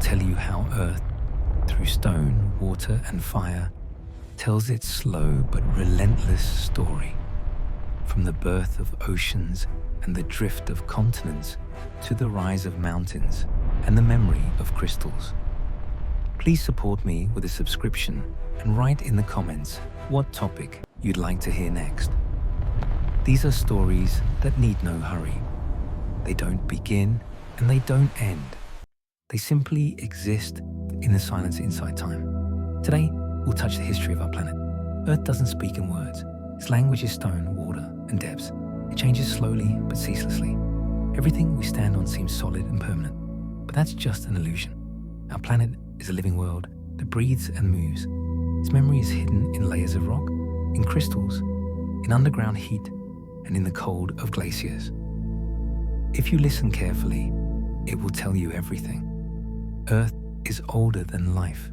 tell you how Earth, through stone, water, and fire, tells its slow but relentless story. From the birth of oceans and the drift of continents to the rise of mountains and the memory of crystals. Please support me with a subscription and write in the comments what topic you'd like to hear next. These are stories that need no hurry. They don't begin and they don't end. They simply exist in the silence inside time. Today, we'll touch the history of our planet. Earth doesn't speak in words. Its language is stone, water, and depths. It changes slowly but ceaselessly. Everything we stand on seems solid and permanent, but that's just an illusion. Our planet is a living world that breathes and moves. Its memory is hidden in layers of rock, in crystals, in underground heat, and in the cold of glaciers. If you listen carefully, it will tell you everything. Earth is older than life.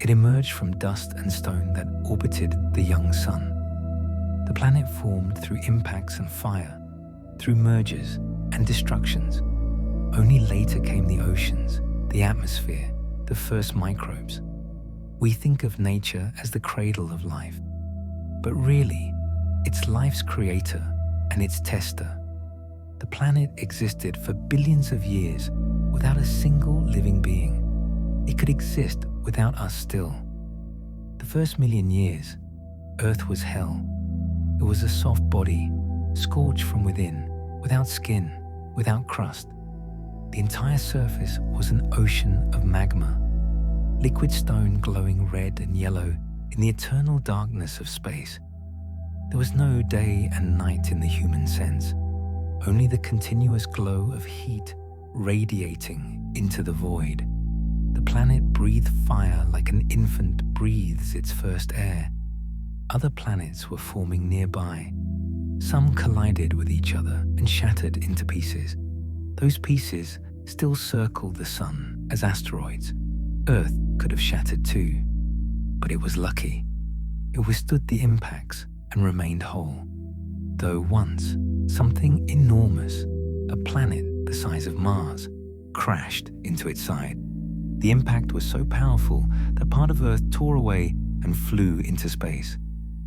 It emerged from dust and stone that orbited the young sun. The planet formed through impacts and fire, through mergers and destructions. Only later came the oceans, the atmosphere, the first microbes. We think of nature as the cradle of life, but really, it's life's creator and its tester. The planet existed for billions of years without a single living being. It could exist without us still. The first million years, Earth was hell. It was a soft body, scorched from within, without skin, without crust. The entire surface was an ocean of magma, liquid stone glowing red and yellow in the eternal darkness of space. There was no day and night in the human sense, only the continuous glow of heat radiating into the void. The planet breathed fire like an infant breathes its first air. Other planets were forming nearby. Some collided with each other and shattered into pieces. Those pieces still circled the sun as asteroids. Earth could have shattered too, but it was lucky. It withstood the impacts and remained whole. Though once, something enormous, a planet the size of Mars, crashed into its side. The impact was so powerful that part of Earth tore away and flew into space.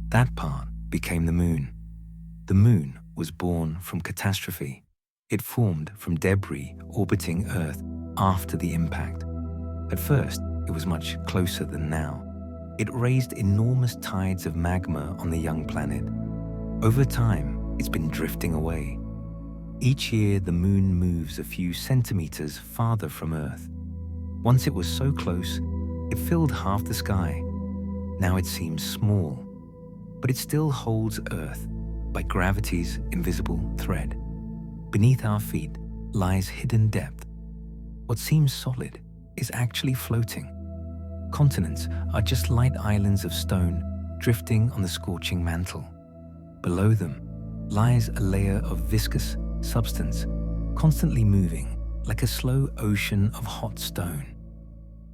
That part became the Moon. The Moon was born from catastrophe. It formed from debris orbiting Earth after the impact. At first, it was much closer than now. It raised enormous tides of magma on the young planet. Over time, it's been drifting away. Each year, the Moon moves a few centimeters farther from Earth. Once it was so close, it filled half the sky. Now it seems small, but it still holds Earth by gravity's invisible thread. Beneath our feet lies hidden depth. What seems solid is actually floating. Continents are just light islands of stone drifting on the scorching mantle. Below them lies a layer of viscous substance, constantly moving like a slow ocean of hot stone.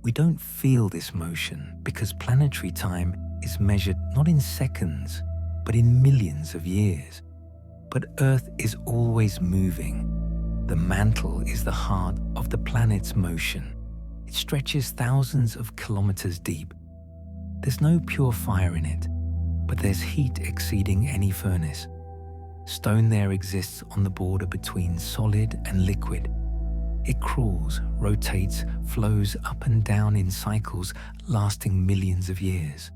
We don't feel this motion because planetary time is measured not in seconds, but in millions of years. But Earth is always moving. The mantle is the heart of the planet's motion. It stretches thousands of kilometers deep. There's no pure fire in it, but there's heat exceeding any furnace. Stone there exists on the border between solid and liquid. It crawls, rotates, flows up and down in cycles lasting millions of years.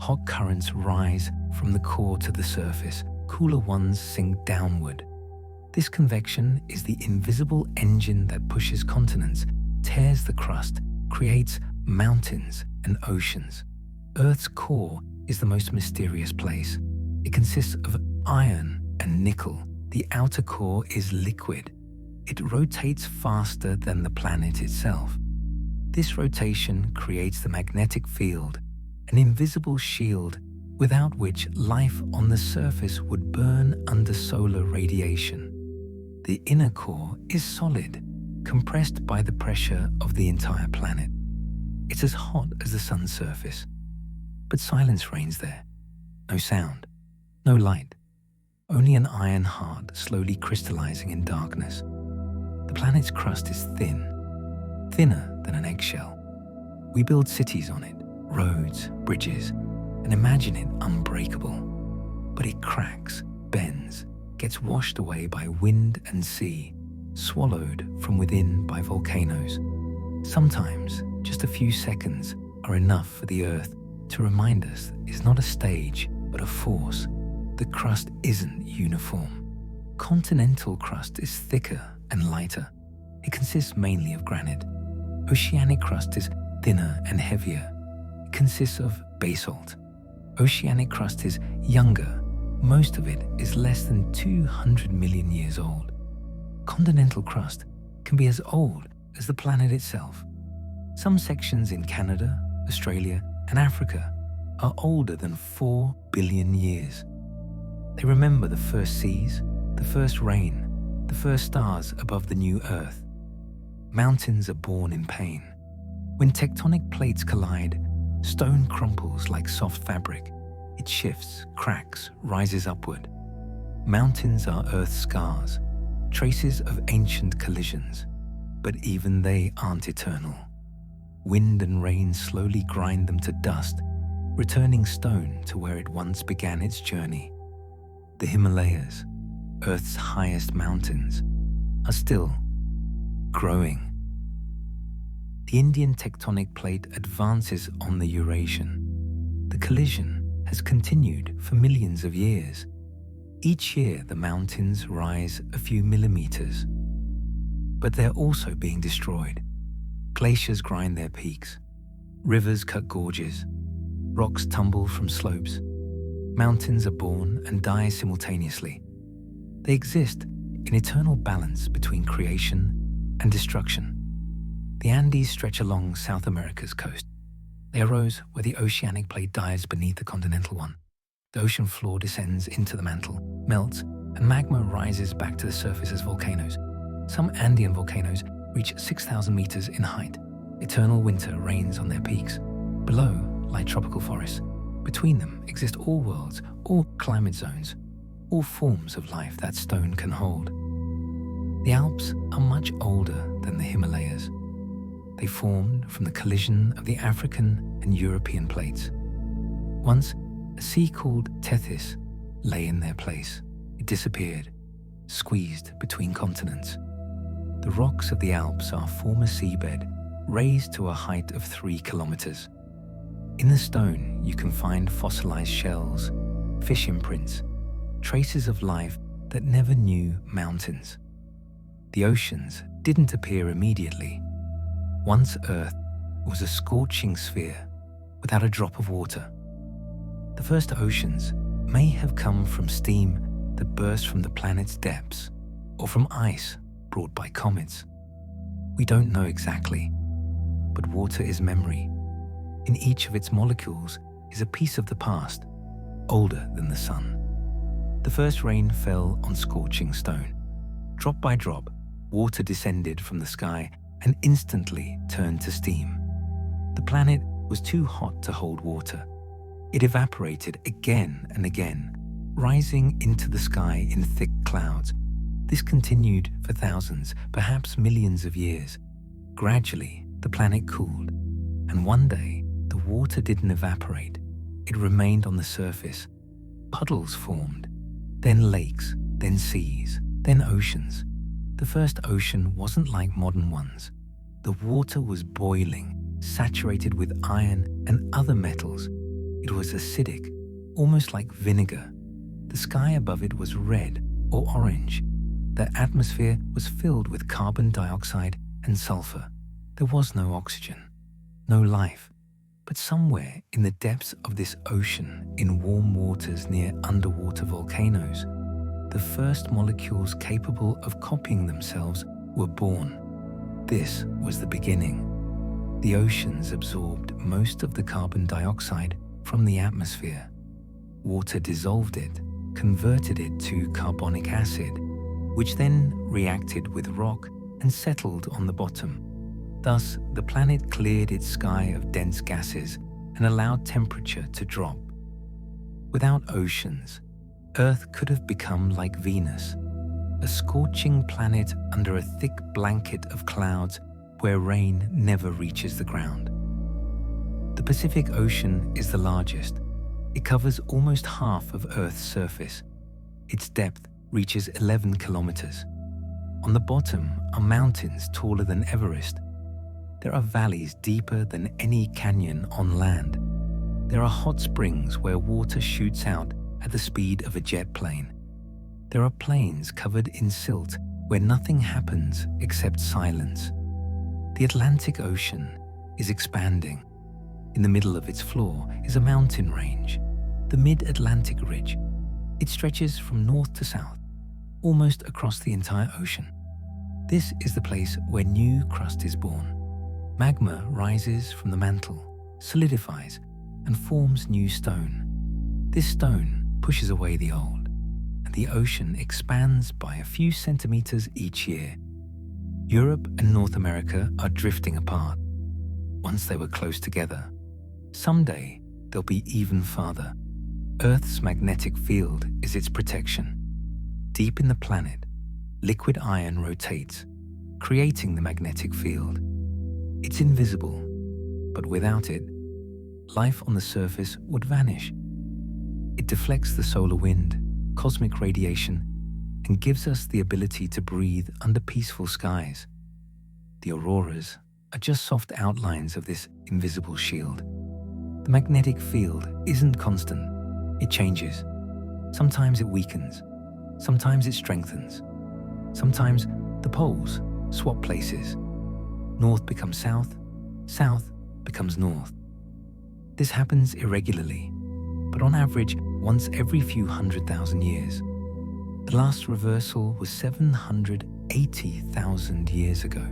Hot currents rise from the core to the surface, cooler ones sink downward. This convection is the invisible engine that pushes continents, tears the crust, creates mountains and oceans. Earth's core is the most mysterious place. It consists of iron and nickel. The outer core is liquid. It rotates faster than the planet itself. This rotation creates the magnetic field, an invisible shield without which life on the surface would burn under solar radiation. The inner core is solid, compressed by the pressure of the entire planet. It's as hot as the sun's surface, but silence reigns there. No sound, no light, only an iron heart slowly crystallizing in darkness. The planet's crust is thin thinner than an eggshell. We build cities on it, roads, bridges, and imagine it unbreakable. But it cracks, bends, gets washed away by wind and sea, swallowed from within by volcanoes. Sometimes just a few seconds are enough for the Earth to remind us it's not a stage, but a force. The crust isn't uniform. Continental crust is thicker and lighter. It consists mainly of granite. Oceanic crust is thinner and heavier. It consists of basalt. Oceanic crust is younger. Most of it is less than 200 million years old. Continental crust can be as old as the planet itself. Some sections in Canada, Australia, and Africa are older than 4 billion years. They remember the first seas, the first rain, the first stars above the new Earth. Mountains are born in pain. When tectonic plates collide, stone crumples like soft fabric. It shifts, cracks, rises upward. Mountains are Earth's scars, traces of ancient collisions. But even they aren't eternal. Wind and rain slowly grind them to dust, returning stone to where it once began its journey. The Himalayas, Earth's highest mountains, are still growing. The Indian tectonic plate advances on the Eurasian. The collision has continued for millions of years. Each year the mountains rise a few millimeters. But they're also being destroyed. Glaciers grind their peaks. Rivers cut gorges. Rocks tumble from slopes. Mountains are born and die simultaneously. They exist in eternal balance between creation and destruction. The Andes stretch along South America's coast. They arose where the oceanic plate dives beneath the continental one. The ocean floor descends into the mantle, melts, and magma rises back to the surface as volcanoes. Some Andean volcanoes reach 6,000 meters in height. Eternal winter reigns on their peaks. Below lie tropical forests. Between them exist all worlds, all climate zones, all forms of life that stone can hold. The Alps are much older than the Himalayas. They formed from the collision of the African and European plates. Once, a sea called Tethys lay in their place. It disappeared, squeezed between continents. The rocks of the Alps are former seabed, raised to a height of 3 kilometers. In the stone, you can find fossilized shells, fish imprints, traces of life that never knew mountains. The oceans didn't appear immediately. Once Earth was a scorching sphere without a drop of water. The first oceans may have come from steam that burst from the planet's depths, or from ice brought by comets. We don't know exactly, but water is memory. In each of its molecules is a piece of the past, older than the sun. The first rain fell on scorching stone. Drop by drop, water descended from the sky and instantly turned to steam. The planet was too hot to hold water. It evaporated again and again, rising into the sky in thick clouds. This continued for thousands, perhaps millions of years. Gradually, the planet cooled, and one day, the water didn't evaporate. It remained on the surface. Puddles formed, then lakes, then seas, then oceans. The first ocean wasn't like modern ones. The water was boiling, saturated with iron and other metals. It was acidic, almost like vinegar. The sky above it was red or orange. The atmosphere was filled with carbon dioxide and sulfur. There was no oxygen, no life. But somewhere in the depths of this ocean, in warm waters near underwater volcanoes, the first molecules capable of copying themselves were born. This was the beginning. The oceans absorbed most of the carbon dioxide from the atmosphere. Water dissolved it, converted it to carbonic acid, which then reacted with rock and settled on the bottom. Thus, the planet cleared its sky of dense gases and allowed temperature to drop. Without oceans, Earth could have become like Venus, a scorching planet under a thick blanket of clouds where rain never reaches the ground. The Pacific Ocean is the largest. It covers almost half of Earth's surface. Its depth reaches 11 kilometers. On the bottom are mountains taller than Everest. There are valleys deeper than any canyon on land. There are hot springs where water shoots out at the speed of a jet plane. There are plains covered in silt where nothing happens except silence. The Atlantic Ocean is expanding. In the middle of its floor is a mountain range, the Mid-Atlantic Ridge. It stretches from north to south, almost across the entire ocean. This is the place where new crust is born. Magma rises from the mantle, solidifies, and forms new stone. This stone pushes away the old, and the ocean expands by a few centimeters each year. Europe and North America are drifting apart. Once they were close together. Someday, they'll be even farther. Earth's magnetic field is its protection. Deep in the planet, liquid iron rotates, creating the magnetic field. It's invisible, but without it, life on the surface would vanish. It deflects the solar wind, cosmic radiation, and gives us the ability to breathe under peaceful skies. The auroras are just soft outlines of this invisible shield. The magnetic field isn't constant. It changes. Sometimes it weakens. Sometimes it strengthens. Sometimes the poles swap places. North becomes south. South becomes north. This happens irregularly, but on average once every few 100,000 years. The last reversal was 780,000 years ago.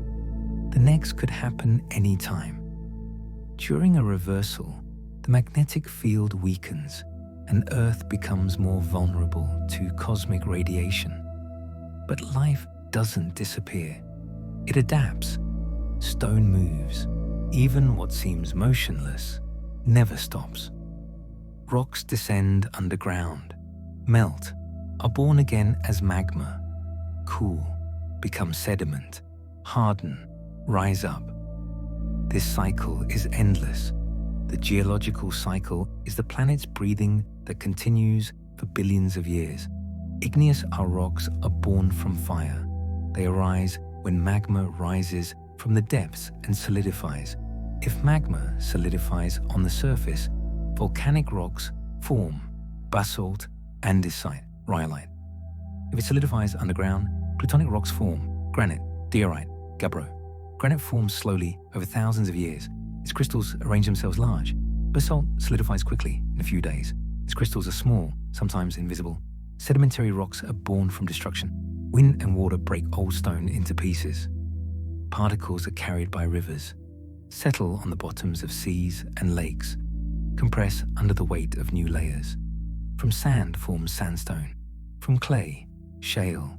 The next could happen any time. During a reversal, the magnetic field weakens and Earth becomes more vulnerable to cosmic radiation. But life doesn't disappear. It adapts. Stone moves. Even what seems motionless never stops. Rocks descend underground, melt, are born again as magma, cool, become sediment, harden, rise up. This cycle is endless. The geological cycle is the planet's breathing that continues for billions of years. Igneous rocks are born from fire. They arise when magma rises from the depths and solidifies. If magma solidifies on the surface, volcanic rocks form basalt, andesite, rhyolite. If it solidifies underground, plutonic rocks form granite, diorite, gabbro. Granite forms slowly over thousands of years. Its crystals arrange themselves large. Basalt solidifies quickly in a few days. Its crystals are small, sometimes invisible. Sedimentary rocks are born from destruction. Wind and water break old stone into pieces. Particles are carried by rivers, settle on the bottoms of seas and lakes, compress under the weight of new layers. From sand forms sandstone. From clay, shale.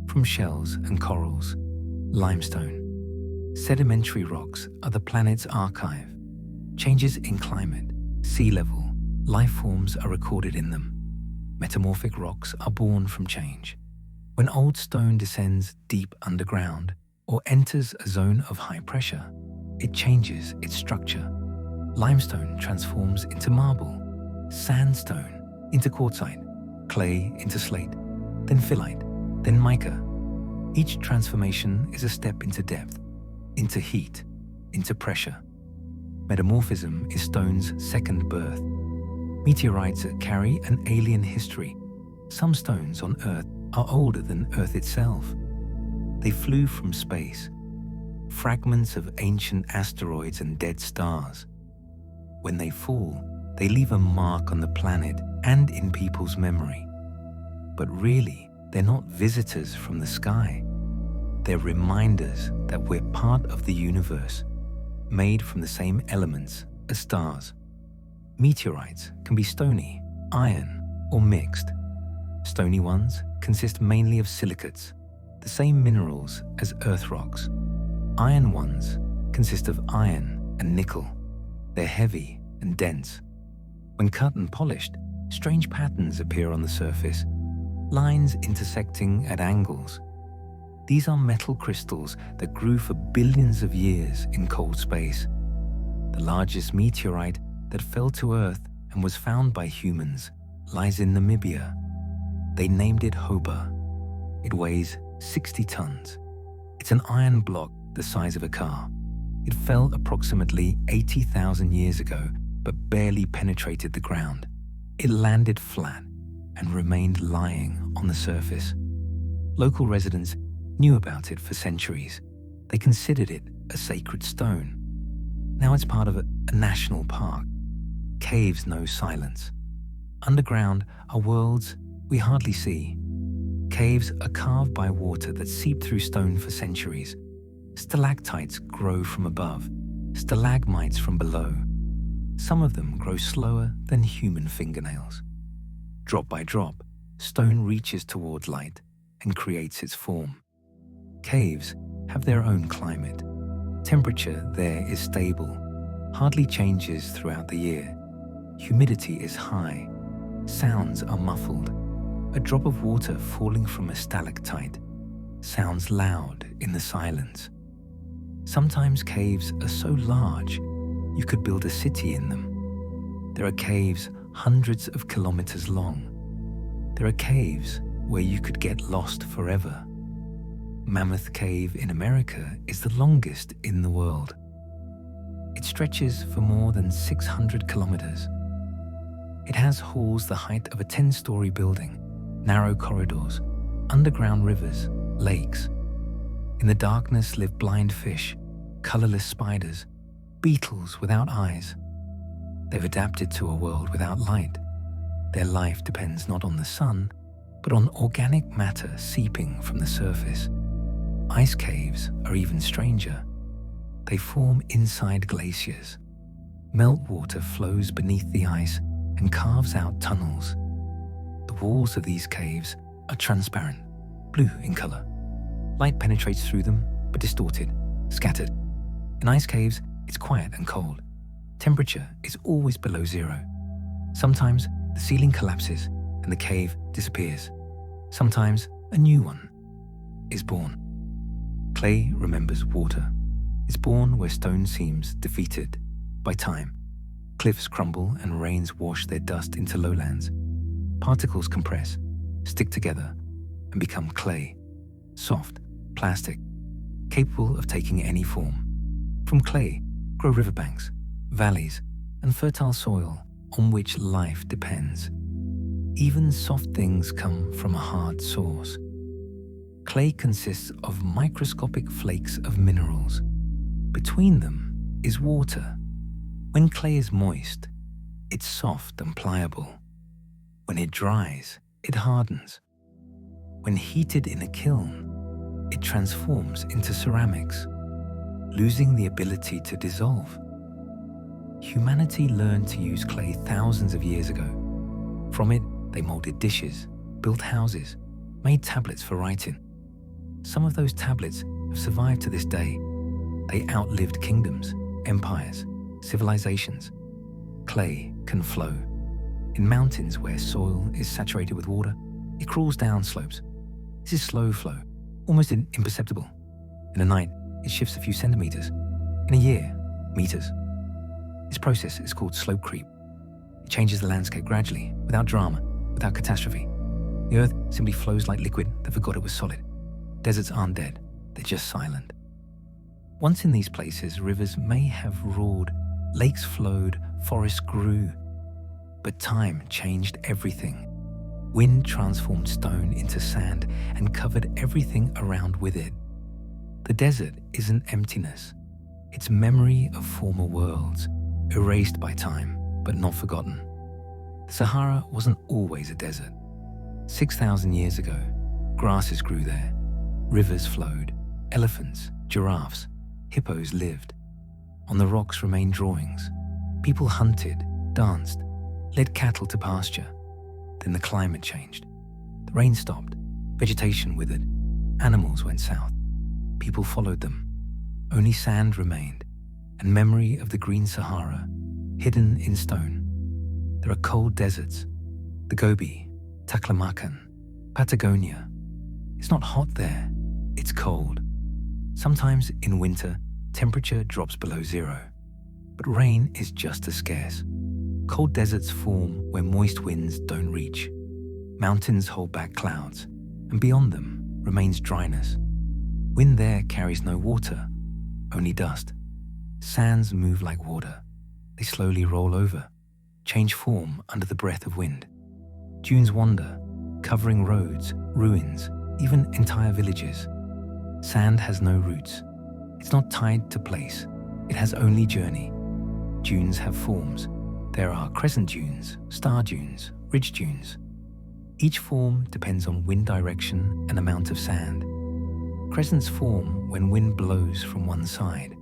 From shells and corals, limestone. Sedimentary rocks are the planet's archive. Changes in climate, sea level, life forms are recorded in them. Metamorphic rocks are born from change. When old stone descends deep underground or enters a zone of high pressure, it changes its structure. Limestone transforms into marble, sandstone into quartzite, clay into slate, then phyllite, then mica. Each transformation is a step into depth, into heat, into pressure. Metamorphism is stone's second birth. Meteorites carry an alien history. Some stones on Earth are older than Earth itself. They flew from space, fragments of ancient asteroids and dead stars. When they fall, they leave a mark on the planet and in people's memory. But really, they're not visitors from the sky. They're reminders that we're part of the universe, made from the same elements as stars. Meteorites can be stony, iron, or mixed. Stony ones consist mainly of silicates, the same minerals as Earth rocks. Iron ones consist of iron and nickel. They're heavy and dense. When cut and polished, strange patterns appear on the surface, lines intersecting at angles. These are metal crystals that grew for billions of years in cold space. The largest meteorite that fell to Earth and was found by humans lies in Namibia. They named it Hoba. It weighs 60 tons. It's an iron block the size of a car. It fell approximately 80,000 years ago, but barely penetrated the ground. It landed flat and remained lying on the surface. Local residents knew about it for centuries. They considered it a sacred stone. Now it's part of a national park. Caves know silence. Underground are worlds we hardly see. Caves are carved by water that seeped through stone for centuries. Stalactites grow from above, stalagmites from below. Some of them grow slower than human fingernails. Drop by drop, stone reaches toward light and creates its form. Caves have their own climate. Temperature there is stable, hardly changes throughout the year. Humidity is high. Sounds are muffled. A drop of water falling from a stalactite sounds loud in the silence. Sometimes caves are so large you could build a city in them. There are caves hundreds of kilometers long. There are caves where you could get lost forever. Mammoth Cave in America is the longest in the world. It stretches for more than 600 kilometers. It has halls the height of a 10-story building, narrow corridors, underground rivers, lakes. In the darkness live blind fish, colorless spiders, beetles without eyes. They've adapted to a world without light. Their life depends not on the sun, but on organic matter seeping from the surface. Ice caves are even stranger. They form inside glaciers. Meltwater flows beneath the ice and carves out tunnels. The walls of these caves are transparent, blue in color. Light penetrates through them, but distorted, scattered. In ice caves, it's quiet and cold. Temperature is always below zero. Sometimes the ceiling collapses and the cave disappears. Sometimes a new one is born. Clay remembers water. It's born where stone seems defeated by time. Cliffs crumble and rains wash their dust into lowlands. Particles compress, stick together, and become clay. Soft, plastic, capable of taking any form. From clay grow riverbanks, valleys, and fertile soil on which life depends. Even soft things come from a hard source. Clay consists of microscopic flakes of minerals. Between them is water. When clay is moist, it's soft and pliable. When it dries, it hardens. When heated in a kiln, it transforms into ceramics, losing the ability to dissolve. Humanity learned to use clay thousands of years ago. From it, they molded dishes, built houses, made tablets for writing. Some of those tablets have survived to this day. They outlived kingdoms, empires, civilizations. Clay can flow. In mountains where soil is saturated with water, it crawls down slopes. This is slow flow, almost imperceptible. In a night, it shifts a few centimeters. In a year, meters. This process is called slope creep. It changes the landscape gradually, without drama, without catastrophe. The earth simply flows like liquid that forgot it was solid. Deserts aren't dead, they're just silent. Once in these places, rivers may have roared, lakes flowed, forests grew. But time changed everything. Wind transformed stone into sand and covered everything around with it. The desert isn't emptiness. It's memory of former worlds, erased by time, but not forgotten. The Sahara wasn't always a desert. 6,000 years ago, grasses grew there, rivers flowed, elephants, giraffes, hippos lived. On the rocks remained drawings. People hunted, danced, led cattle to pasture. Then the climate changed. The rain stopped, vegetation withered, animals went south. People followed them. Only sand remained, and memory of the green Sahara, hidden in stone. There are cold deserts, the Gobi, Taklamakan, Patagonia. It's not hot there, it's cold. Sometimes in winter, temperature drops below zero. But rain is just as scarce. Cold deserts form where moist winds don't reach. Mountains hold back clouds, and beyond them remains dryness. Wind there carries no water, only dust. Sands move like water. They slowly roll over, change form under the breath of wind. Dunes wander, covering roads, ruins, even entire villages. Sand has no roots. It's not tied to place. It has only journey. Dunes have forms. There are crescent dunes, star dunes, ridge dunes. Each form depends on wind direction and amount of sand. Crescents form when wind blows from one side.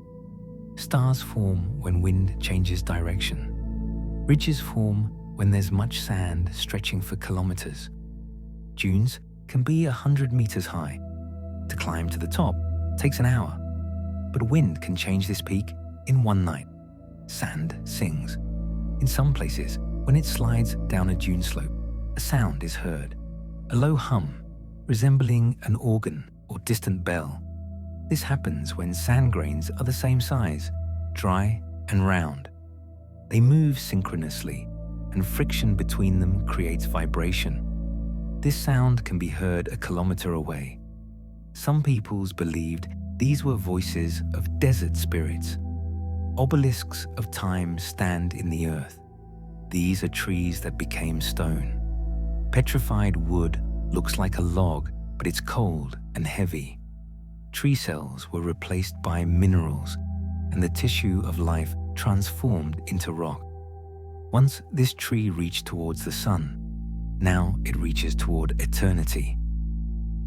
Stars form when wind changes direction. Ridges form when there's much sand stretching for kilometers. Dunes can be 100 meters high. To climb to the top takes an hour, but wind can change this peak in one night. Sand sings. In some places, when it slides down a dune slope, a sound is heard, a low hum resembling an organ or distant bell. This happens when sand grains are the same size, dry and round. They move synchronously, and friction between them creates vibration. This sound can be heard a kilometer away. Some peoples believed these were voices of desert spirits. Obelisks of time stand in the earth. These are trees that became stone. Petrified wood looks like a log, but it's cold and heavy. Tree cells were replaced by minerals, and the tissue of life transformed into rock. Once this tree reached towards the sun, now it reaches toward eternity.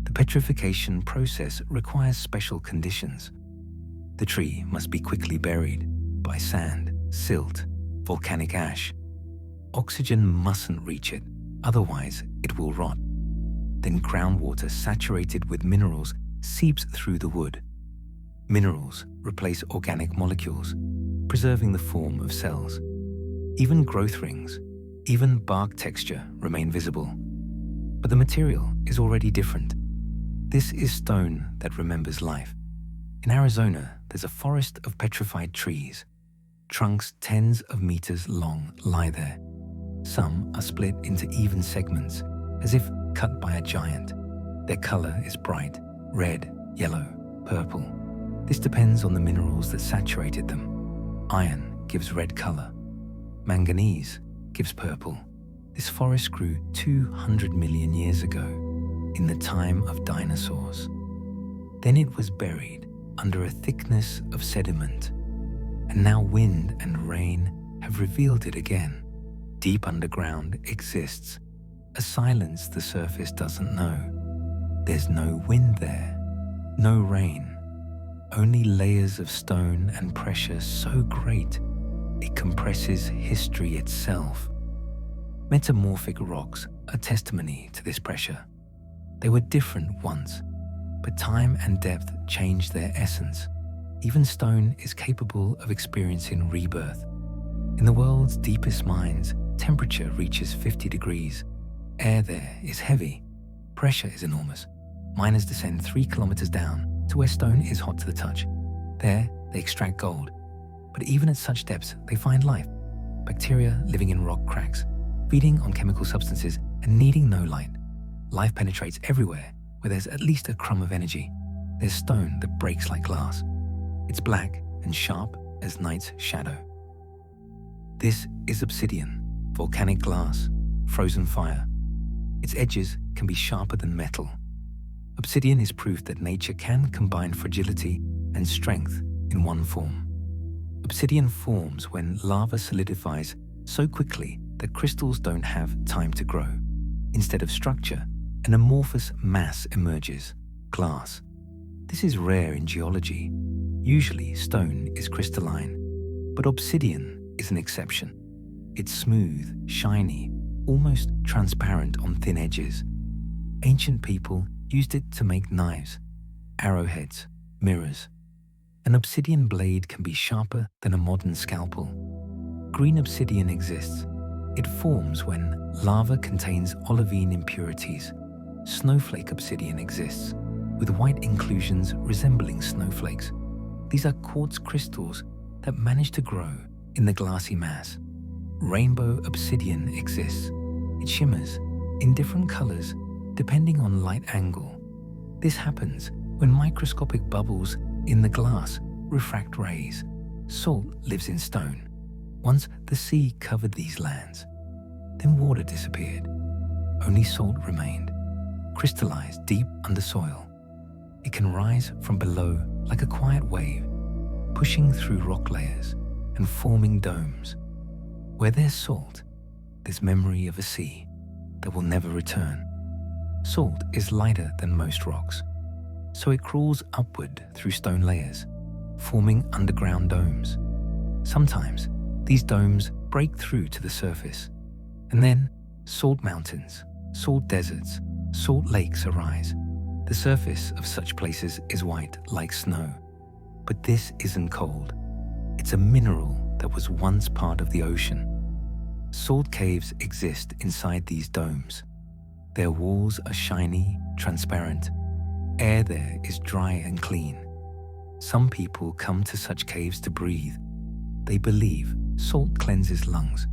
The petrification process requires special conditions. The tree must be quickly buried by sand, silt, volcanic ash. Oxygen mustn't reach it, otherwise it will rot. Then groundwater saturated with minerals seeps through the wood. Minerals replace organic molecules, preserving the form of cells. Even growth rings, even bark texture remain visible. But the material is already different. This is stone that remembers life. In Arizona, there's a forest of petrified trees. Trunks tens of meters long lie there. Some are split into even segments, as if cut by a giant. Their color is bright, red, yellow, purple. This depends on the minerals that saturated them. Iron gives red color. Manganese gives purple. This forest grew 200 million years ago, in the time of dinosaurs. Then it was buried under a thickness of sediment, and now wind and rain have revealed it again. Deep underground exists a silence the surface doesn't know. There's no wind there, no rain, only layers of stone and pressure so great it compresses history itself. Metamorphic rocks are testimony to this pressure. They were different once, but time and depth changed their essence. Even stone is capable of experiencing rebirth. In the world's deepest mines, temperature reaches 50 degrees. Air there is heavy. Pressure is enormous. Miners descend 3 kilometers down to where stone is hot to the touch. There, they extract gold. But even at such depths, they find life. Bacteria living in rock cracks, feeding on chemical substances and needing no light. Life penetrates everywhere where there's at least a crumb of energy. There's stone that breaks like glass. It's black and sharp as night's shadow. This is obsidian, volcanic glass, frozen fire. Its edges can be sharper than metal. Obsidian is proof that nature can combine fragility and strength in one form. Obsidian forms when lava solidifies so quickly that crystals don't have time to grow. Instead of structure, an amorphous mass emerges, glass. This is rare in geology. Usually stone is crystalline, but obsidian is an exception. It's smooth, shiny, almost transparent on thin edges. Ancient people used it to make knives, arrowheads, mirrors. An obsidian blade can be sharper than a modern scalpel. Green obsidian exists. It forms when lava contains olivine impurities. Snowflake obsidian exists, with white inclusions resembling snowflakes. These are quartz crystals that manage to grow in the glassy mass. Rainbow obsidian exists. It shimmers in different colors depending on light angle. This happens when microscopic bubbles in the glass refract rays. Salt lives in stone. Once the sea covered these lands, then water disappeared. Only salt remained, crystallized deep under soil. It can rise from below like a quiet wave, pushing through rock layers and forming domes. Where there's salt, there's memory of a sea that will never return. Salt is lighter than most rocks, so it crawls upward through stone layers, forming underground domes. Sometimes these domes break through to the surface, and then salt mountains, salt deserts, salt lakes arise. The surface of such places is white like snow. But this isn't cold. It's a mineral that was once part of the ocean. Salt caves exist inside these domes. Their walls are shiny, transparent. Air there is dry and clean. Some people come to such caves to breathe. They believe salt cleanses lungs.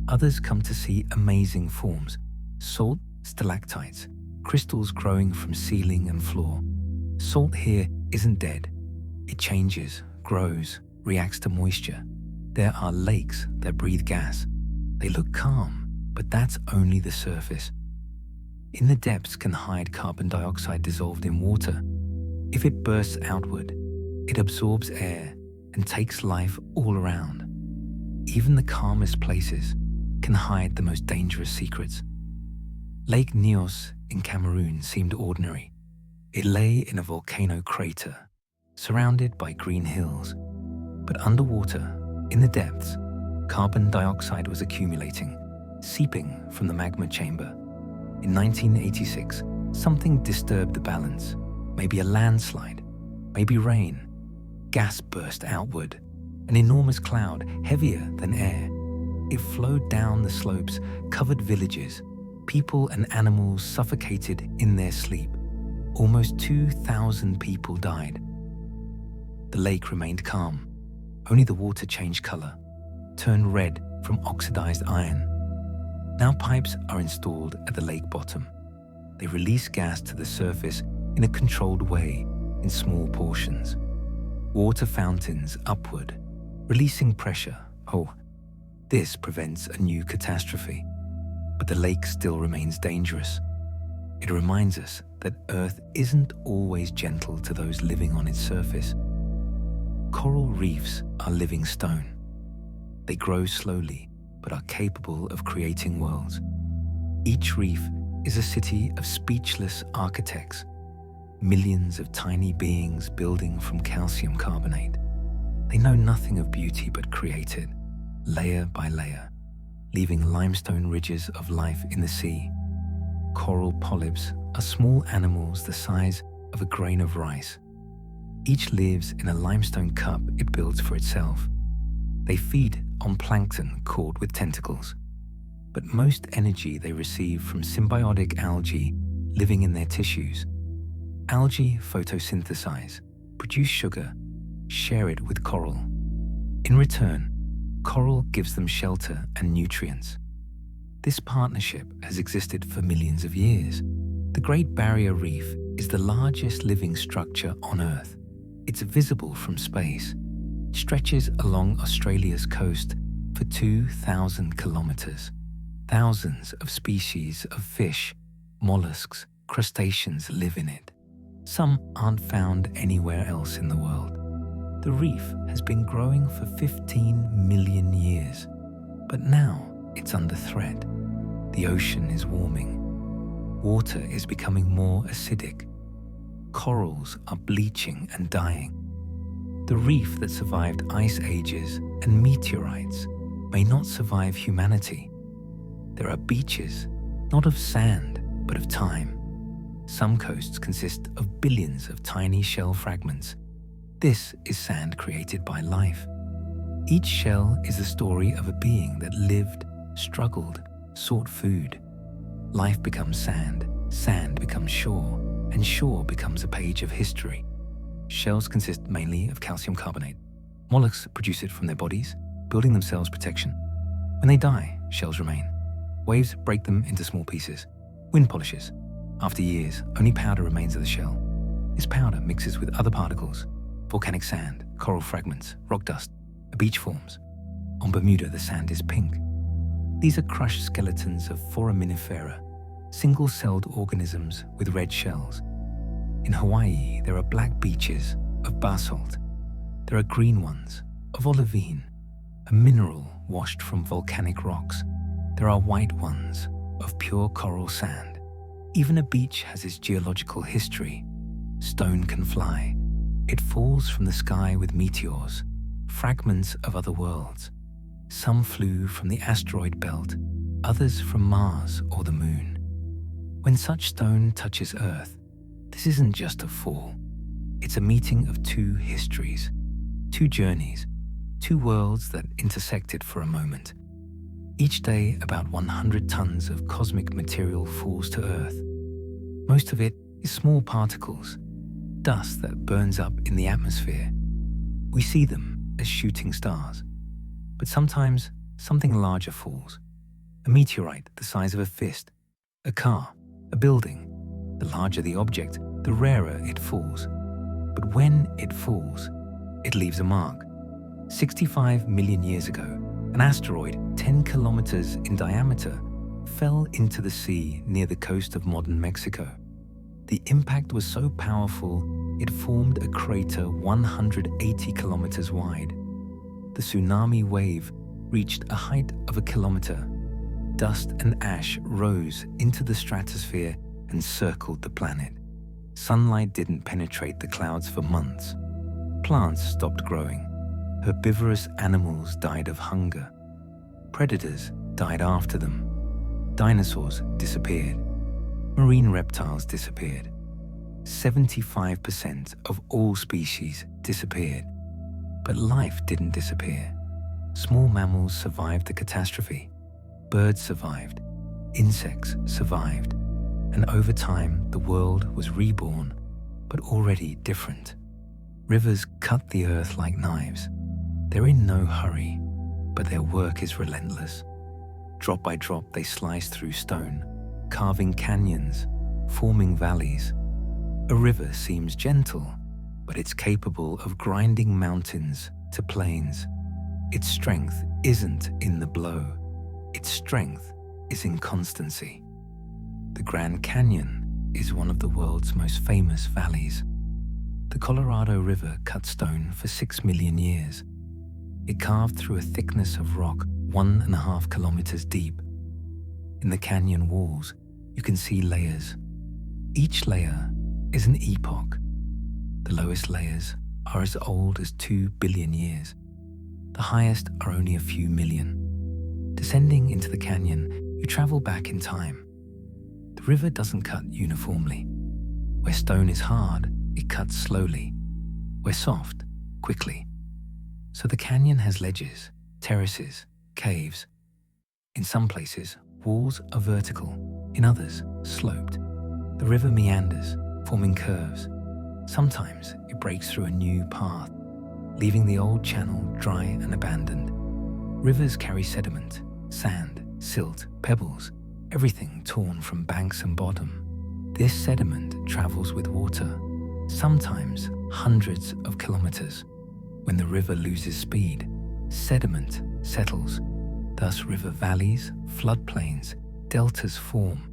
Others come to see amazing forms, salt stalactites, crystals growing from ceiling and floor. Salt here isn't dead. It changes, grows, reacts to moisture. There are lakes that breathe gas. They look calm, but that's only the surface. In the depths can hide carbon dioxide dissolved in water. If it bursts outward, it absorbs air and takes life all around. Even the calmest places can hide the most dangerous secrets. Lake Nyos in Cameroon seemed ordinary. It lay in a volcano crater, surrounded by green hills. But underwater, in the depths, carbon dioxide was accumulating, seeping from the magma chamber. In 1986, something disturbed the balance. Maybe a landslide, maybe rain. Gas burst outward, an enormous cloud heavier than air. It flowed down the slopes, covered villages. People and animals suffocated in their sleep. Almost 2,000 people died. The lake remained calm. Only the water changed color, turned red from oxidized iron. Now pipes are installed at the lake bottom. They release gas to the surface in a controlled way in small portions. Water fountains upward, releasing pressure. Oh, this prevents a new catastrophe. But the lake still remains dangerous. It reminds us that Earth isn't always gentle to those living on its surface. Coral reefs are living stone. They grow slowly, but are capable of creating worlds. Each reef is a city of speechless architects, millions of tiny beings building from calcium carbonate. They know nothing of beauty but create it, layer by layer, leaving limestone ridges of life in the sea. Coral polyps are small animals the size of a grain of rice. Each lives in a limestone cup it builds for itself. They feed on plankton caught with tentacles, but most energy they receive from symbiotic algae living in their tissues. Algae photosynthesize, produce sugar, share it with coral. In return, coral gives them shelter and nutrients. This partnership has existed for millions of years. The Great Barrier Reef is the largest living structure on Earth. It's visible from space. It stretches along Australia's coast for 2,000 kilometers. Thousands of species of fish, mollusks, crustaceans live in it. Some aren't found anywhere else in the world. The reef has been growing for 15 million years, but now it's under threat. The ocean is warming. Water is becoming more acidic. Corals are bleaching and dying. The reef that survived ice ages and meteorites may not survive humanity. There are beaches, not of sand, but of time. Some coasts consist of billions of tiny shell fragments. This is sand created by life. Each shell is the story of a being that lived, struggled, sought food. Life becomes sand, sand becomes shore, and shore becomes a page of history. Shells consist mainly of calcium carbonate. Mollusks produce it from their bodies, building themselves protection. When they die, shells remain. Waves break them into small pieces. Wind polishes. After years, only powder remains of the shell. This powder mixes with other particles: volcanic sand, coral fragments, rock dust. A beach forms. On Bermuda, the sand is pink. These are crushed skeletons of foraminifera, single-celled organisms with red shells. In Hawaii, there are black beaches of basalt. There are green ones of olivine, a mineral washed from volcanic rocks. There are white ones of pure coral sand. Even a beach has its geological history. Stone can fly. It falls from the sky with meteors, fragments of other worlds. Some flew from the asteroid belt, others from Mars or the Moon. When such stone touches Earth, this isn't just a fall. It's a meeting of two histories, two journeys, two worlds that intersected for a moment. Each day, about 100 tons of cosmic material falls to Earth. Most of it is small particles, dust that burns up in the atmosphere. We see them as shooting stars. But sometimes something larger falls. A meteorite the size of a fist, a car, a building. The larger the object, the rarer it falls. But when it falls, it leaves a mark. 65 million years ago, an asteroid 10 kilometers in diameter fell into the sea near the coast of modern Mexico. The impact was so powerful, it formed a crater 180 kilometers wide. The tsunami wave reached a height of 1 kilometer. Dust and ash rose into the stratosphere and circled the planet. Sunlight didn't penetrate the clouds for months. Plants stopped growing. Herbivorous animals died of hunger. Predators died after them. Dinosaurs disappeared. Marine reptiles disappeared. 75% of all species disappeared. But life didn't disappear. Small mammals survived the catastrophe. Birds survived. Insects survived. And over time, the world was reborn, but already different. Rivers cut the earth like knives. They're in no hurry, but their work is relentless. Drop by drop, they slice through stone, carving canyons, forming valleys. A river seems gentle, but it's capable of grinding mountains to plains. Its strength isn't in the blow. Its strength is in constancy. The Grand Canyon is one of the world's most famous valleys. The Colorado River cut stone for 6 million years. It carved through a thickness of rock 1.5 kilometers deep. In the canyon walls, you can see layers. Each layer is an epoch. The lowest layers are as old as 2 billion years. The highest are only a few million. Descending into the canyon, you travel back in time. The river doesn't cut uniformly. Where stone is hard, it cuts slowly. Where soft, quickly. So the canyon has ledges, terraces, caves. In some places, walls are vertical. In others, sloped. The river meanders, forming curves. Sometimes it breaks through a new path, leaving the old channel dry and abandoned. Rivers carry sediment, sand, silt, pebbles, everything torn from banks and bottom. This sediment travels with water, sometimes hundreds of kilometers. When the river loses speed, sediment settles. Thus river valleys, floodplains, deltas form.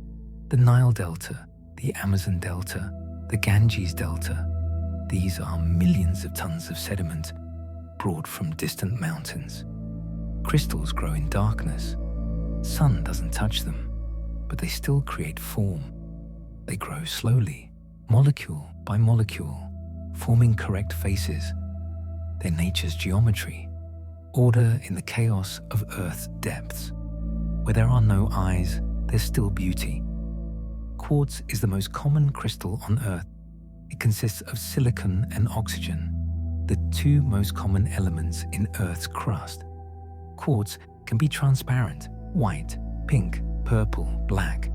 The Nile Delta, the Amazon Delta, the Ganges Delta. These are millions of tons of sediment brought from distant mountains. Crystals grow in darkness. Sun doesn't touch them, but they still create form. They grow slowly, molecule by molecule, forming correct faces. They're nature's geometry, order in the chaos of Earth's depths. Where there are no eyes, there's still beauty. Quartz is the most common crystal on Earth. It consists of silicon and oxygen, the two most common elements in Earth's crust. Quartz can be transparent, white, pink, purple, black.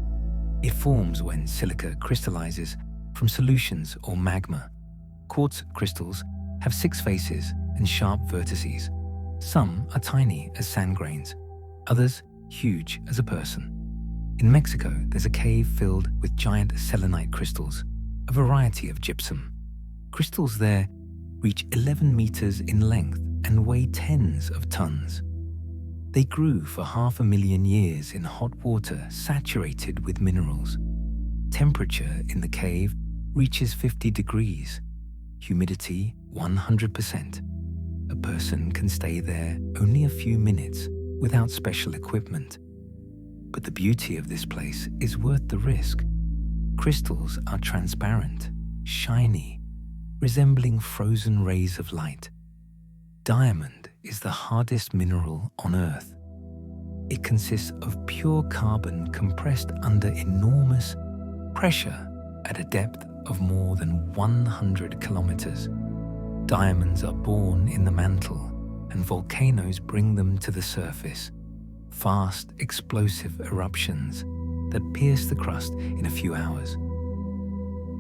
It forms when silica crystallizes, from solutions or magma. Quartz crystals have 6 faces and sharp vertices. Some are tiny as sand grains, others huge as a person. In Mexico, there's a cave filled with giant selenite crystals, a variety of gypsum. Crystals there reach 11 meters in length and weigh tens of tons. They grew for 500,000 years in hot water saturated with minerals. Temperature in the cave reaches 50 degrees, humidity 100%. A person can stay there only a few minutes without special equipment. But the beauty of this place is worth the risk. Crystals are transparent, shiny, resembling frozen rays of light. Diamond is the hardest mineral on Earth. It consists of pure carbon compressed under enormous pressure at a depth of more than 100 kilometers. Diamonds are born in the mantle, and volcanoes bring them to the surface. Fast, explosive eruptions that pierce the crust in a few hours.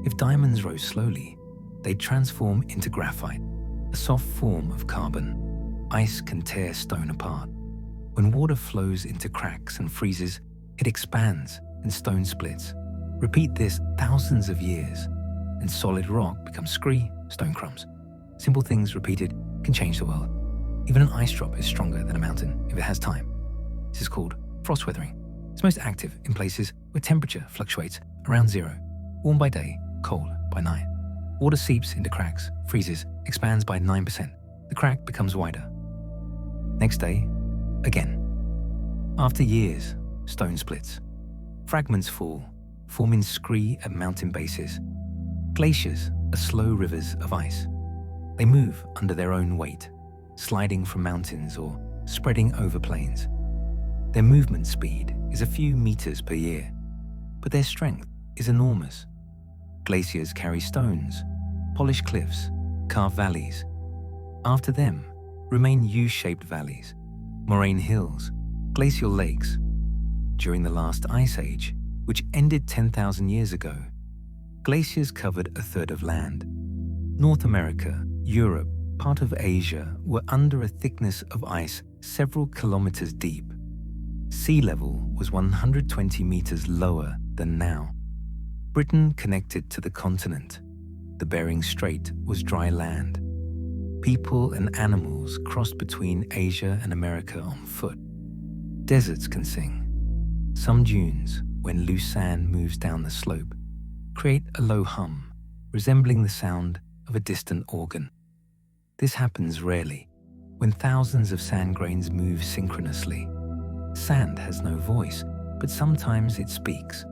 If diamonds rose slowly, they'd transform into graphite, a soft form of carbon. Ice can tear stone apart. When water flows into cracks and freezes, it expands and stone splits. Repeat this thousands of years, and solid rock becomes scree, stone crumbs. Simple things repeated can change the world. Even an ice drop is stronger than a mountain if it has time. This is called frost weathering. It's most active in places where temperature fluctuates around zero. Warm by day, cold by night. Water seeps into cracks, freezes, expands by 9%. The crack becomes wider. Next day, again. After years, stone splits. Fragments fall, forming scree at mountain bases. Glaciers are slow rivers of ice. They move under their own weight, sliding from mountains or spreading over plains. Their movement speed is a few meters per year, but their strength is enormous. Glaciers carry stones, polish cliffs, carve valleys. After them remain U-shaped valleys, moraine hills, glacial lakes. During the last ice age, which ended 10,000 years ago, glaciers covered a third of land. North America, Europe, part of Asia were under a thickness of ice several kilometers deep. Sea level was 120 meters lower than now. Britain connected to the continent. The Bering Strait was dry land. People and animals crossed between Asia and America on foot. Deserts can sing. Some dunes, when loose sand moves down the slope, create a low hum, resembling the sound of a distant organ. This happens rarely, when thousands of sand grains move synchronously. Sand has no voice, but sometimes it speaks.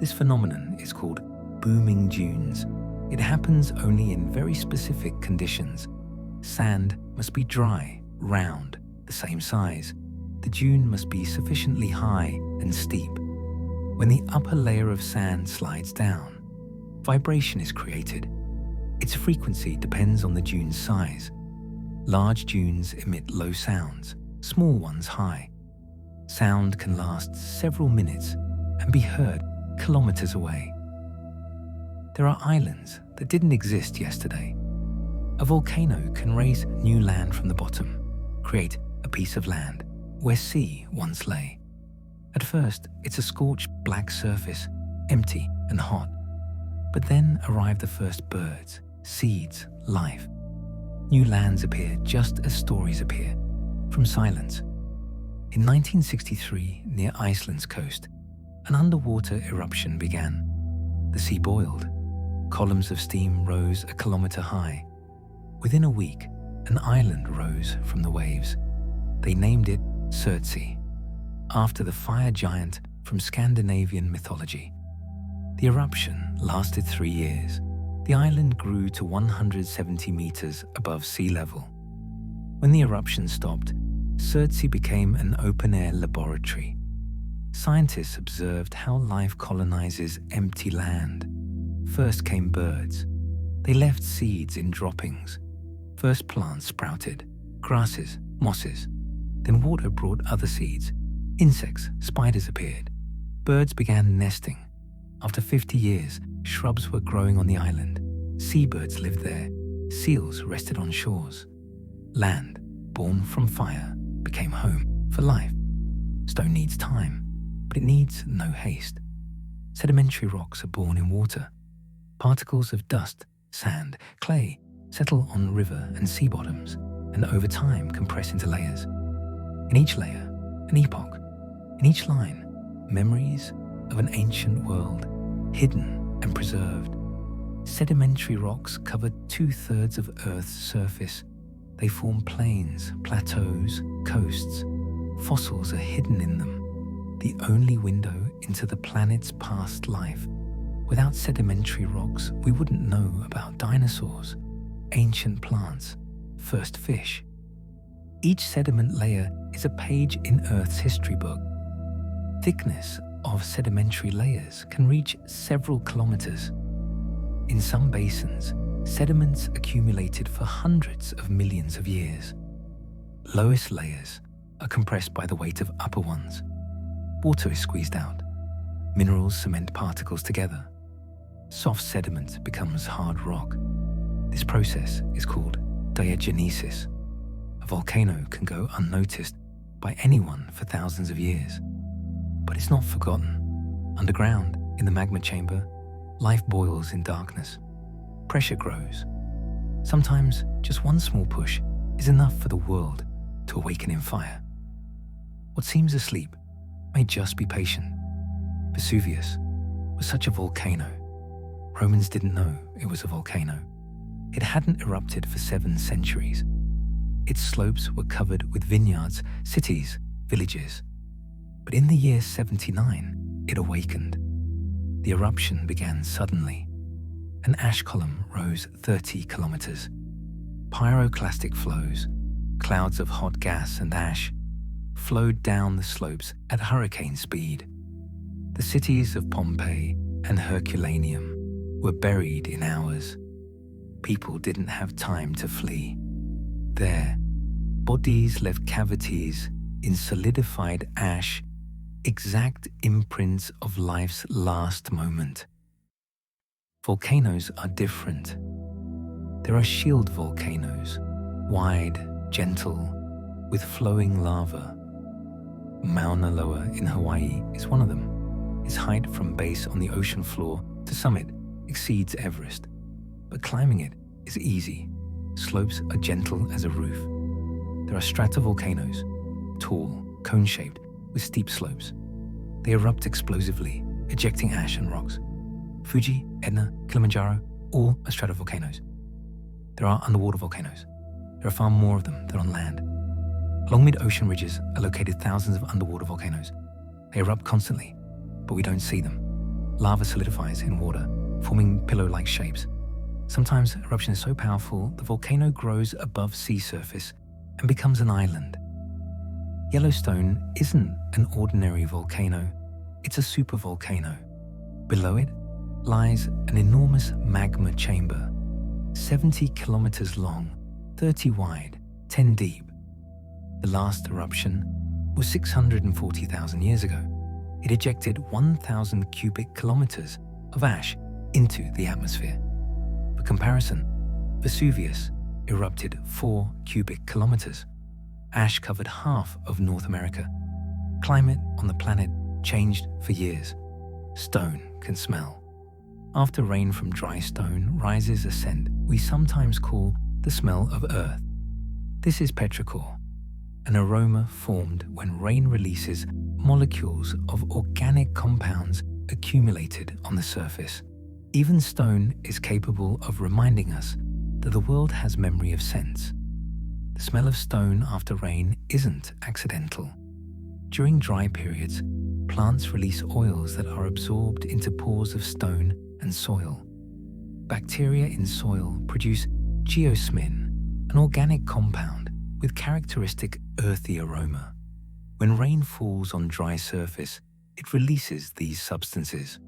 This phenomenon is called booming dunes. It happens only in very specific conditions. Sand must be dry, round, the same size. The dune must be sufficiently high and steep. When the upper layer of sand slides down, vibration is created. Its frequency depends on the dune's size. Large dunes emit low sounds, small ones high. Sound can last several minutes and be heard kilometers away. There are islands that didn't exist yesterday. A volcano can raise new land from the bottom, create a piece of land where sea once lay. At first, it's a scorched black surface, empty and hot. But then arrive the first birds, seeds, life. New lands appear just as stories appear, from silence. In 1963, near Iceland's coast, an underwater eruption began. The sea boiled. Columns of steam rose a kilometer high. Within a week, an island rose from the waves. They named it Surtsey, after the fire giant from Scandinavian mythology. The eruption lasted 3 years. The island grew to 170 meters above sea level. When the eruption stopped, Surtsey became an open-air laboratory. Scientists observed how life colonizes empty land. First came birds. They left seeds in droppings. First plants sprouted, grasses, mosses. Then water brought other seeds. Insects, spiders appeared. Birds began nesting. After 50 years, Shrubs were growing on the island. Seabirds lived there. Seals rested on shores. Land, born from fire, became home for life. Stone needs time, but it needs no haste. Sedimentary rocks are born in water. Particles of dust, sand, clay settle on river and sea bottoms, and over time compress into layers. In each layer, an epoch. In each line, memories of an ancient world, hidden and preserved. Sedimentary rocks cover 2/3 of Earth's surface. They form plains, plateaus, coasts. Fossils are hidden in them, the only window into the planet's past life. Without sedimentary rocks, we wouldn't know about dinosaurs, ancient plants, first fish. Each sediment layer is a page in Earth's history book. Thickness of sedimentary layers can reach several kilometers. In some basins, sediments accumulated for hundreds of millions of years. Lowest layers are compressed by the weight of upper ones. Water is squeezed out. Minerals cement particles together. Soft sediment becomes hard rock. This process is called diagenesis. A volcano can go unnoticed by anyone for thousands of years. But it's not forgotten. Underground, in the magma chamber, life boils in darkness. Pressure grows. Sometimes just one small push is enough for the world to awaken in fire. What seems asleep may just be patient. Vesuvius was such a volcano. Romans didn't know it was a volcano. It hadn't erupted for 7 centuries. Its slopes were covered with vineyards, cities, villages. But in the year 79, it awakened. The eruption began suddenly. An ash column rose 30 kilometers. Pyroclastic flows, clouds of hot gas and ash, flowed down the slopes at hurricane speed. The cities of Pompeii and Herculaneum were buried in hours. People didn't have time to flee. There, bodies left cavities in solidified ash, exact imprints of life's last moment. Volcanoes are different. There are shield volcanoes, wide, gentle, with flowing lava. Mauna Loa in Hawaii is one of them. Its height from base on the ocean floor to summit exceeds Everest, but climbing it is easy. Slopes are gentle as a roof. There are stratovolcanoes, tall, cone-shaped, with steep slopes. They erupt explosively, ejecting ash and rocks. Fuji, Etna, Kilimanjaro, all are stratovolcanoes. There are underwater volcanoes. There are far more of them than on land. Along mid-ocean ridges are located thousands of underwater volcanoes. They erupt constantly, but we don't see them. Lava solidifies in water, forming pillow-like shapes. Sometimes eruption is so powerful, the volcano grows above sea surface and becomes an island. Yellowstone isn't an ordinary volcano, it's a supervolcano. Below it lies an enormous magma chamber, 70 kilometers long, 30 wide, 10 deep. The last eruption was 640,000 years ago. It ejected 1,000 cubic kilometers of ash into the atmosphere. For comparison, Vesuvius erupted 4 cubic kilometers. Ash covered half of North America. Climate on the planet changed for years. Stone can smell. After rain from dry stone rises a scent we sometimes call the smell of earth. This is petrichor, an aroma formed when rain releases molecules of organic compounds accumulated on the surface. Even stone is capable of reminding us that the world has memory of scents. The smell of stone after rain isn't accidental. During dry periods, plants release oils that are absorbed into pores of stone and soil. Bacteria in soil produce geosmin, an organic compound with characteristic earthy aroma. When rain falls on dry surface, it releases these substances.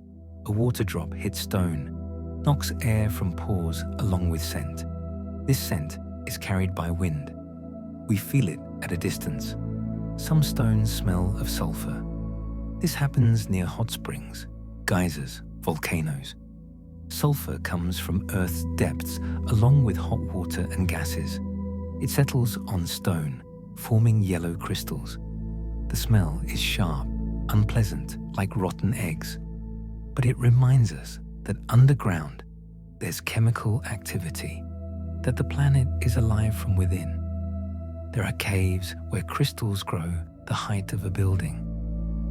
A water drop hits stone, knocks air from pores along with scent. This scent is carried by wind. We feel it at a distance. Some stones smell of sulfur. This happens near hot springs, geysers, volcanoes. Sulfur comes from Earth's depths along with hot water and gases. It settles on stone, forming yellow crystals. The smell is sharp, unpleasant, like rotten eggs. But it reminds us that underground, there's chemical activity, that the planet is alive from within. There are caves where crystals grow the height of a building.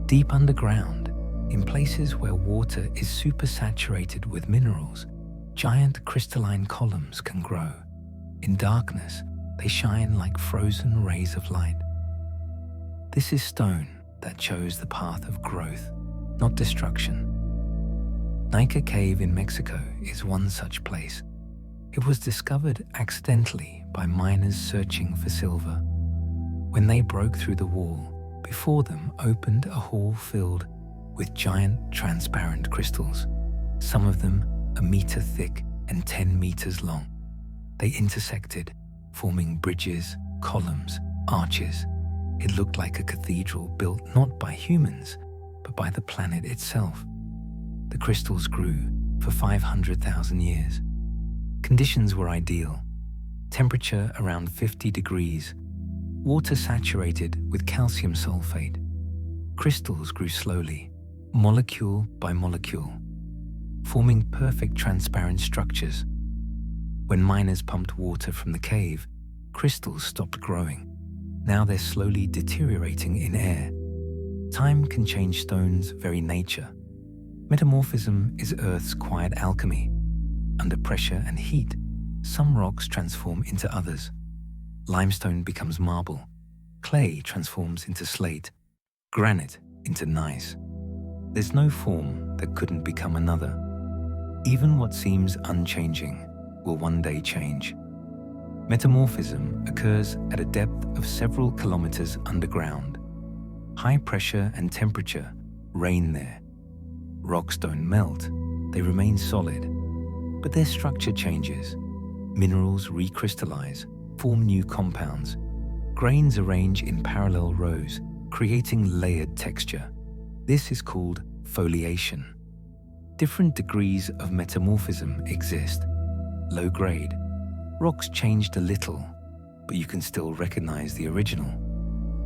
Deep underground, in places where water is supersaturated with minerals, giant crystalline columns can grow. In darkness, they shine like frozen rays of light. This is stone that chose the path of growth, not destruction. Nika Cave in Mexico is one such place. It was discovered accidentally by miners searching for silver. When they broke through the wall, before them opened a hall filled with giant transparent crystals, some of them a meter thick and 10 meters long. They intersected, forming bridges, columns, arches. It looked like a cathedral built not by humans, but by the planet itself. The crystals grew for 500,000 years. Conditions were ideal. Temperature around 50 degrees. Water saturated with calcium sulfate. Crystals grew slowly, molecule by molecule, forming perfect transparent structures. When miners pumped water from the cave, crystals stopped growing. Now they're slowly deteriorating in air. Time can change stone's very nature. Metamorphism is Earth's quiet alchemy. Under pressure and heat, some rocks transform into others. Limestone becomes marble. Clay transforms into slate. Granite into gneiss. There's no form that couldn't become another. Even what seems unchanging will one day change. Metamorphism occurs at a depth of several kilometers underground. High pressure and temperature reign there. Rocks don't melt, they remain solid. But their structure changes. Minerals recrystallize, form new compounds. Grains arrange in parallel rows, creating layered texture. This is called foliation. Different degrees of metamorphism exist. Low grade. Rocks changed a little, but you can still recognize the original.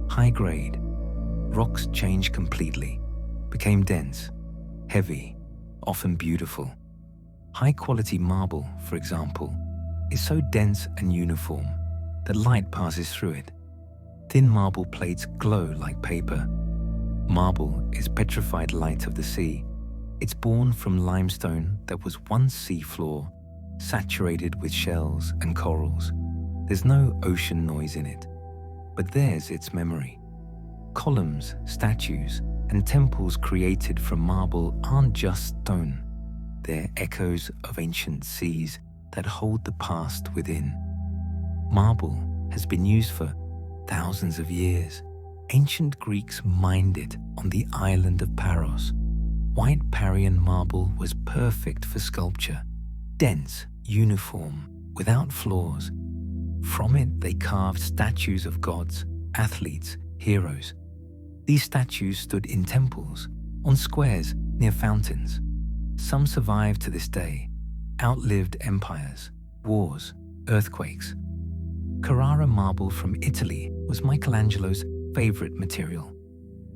High grade. Rocks changed completely, became dense, heavy, often beautiful. High-quality marble, for example, is so dense and uniform that light passes through it. Thin marble plates glow like paper. Marble is petrified light of the sea. It's born from limestone that was once sea floor, saturated with shells and corals. There's no ocean noise in it, but there's its memory. Columns, statues, and temples created from marble aren't just stone. They're echoes of ancient seas that hold the past within. Marble has been used for thousands of years. Ancient Greeks mined it on the island of Paros. White Parian marble was perfect for sculpture, dense, uniform, without flaws. From it, they carved statues of gods, athletes, heroes. These statues stood in temples, on squares near fountains. Some survive to this day, outlived empires, wars, earthquakes. Carrara marble from Italy was Michelangelo's favorite material.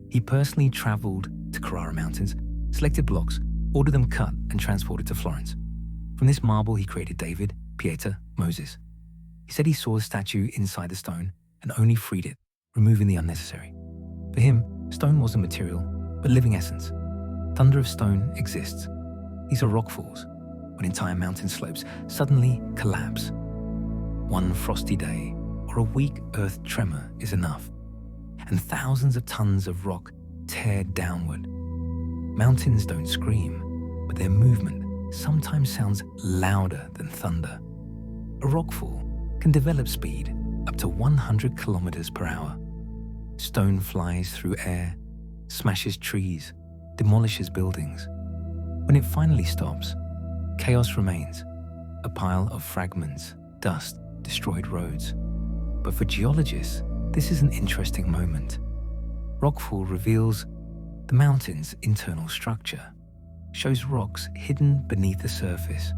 He personally traveled to Carrara Mountains, selected blocks, ordered them cut and transported to Florence. From this marble, he created David, Pieta, Moses. He said he saw the statue inside the stone and only freed it, removing the unnecessary. For him, stone wasn't material, but living essence. Thunder of stone exists. These are rockfalls, when entire mountain slopes suddenly collapse. One frosty day or a weak earth tremor is enough, and thousands of tons of rock tear downward. Mountains don't scream, but their movement sometimes sounds louder than thunder. A rockfall can develop speed up to 100 kilometers per hour. Stone flies through air, smashes trees, demolishes buildings. When it finally stops, chaos remains, a pile of fragments, dust, destroyed roads. But for geologists, this is an interesting moment. Rockfall reveals the mountain's internal structure. shows rocks hidden beneath the surface.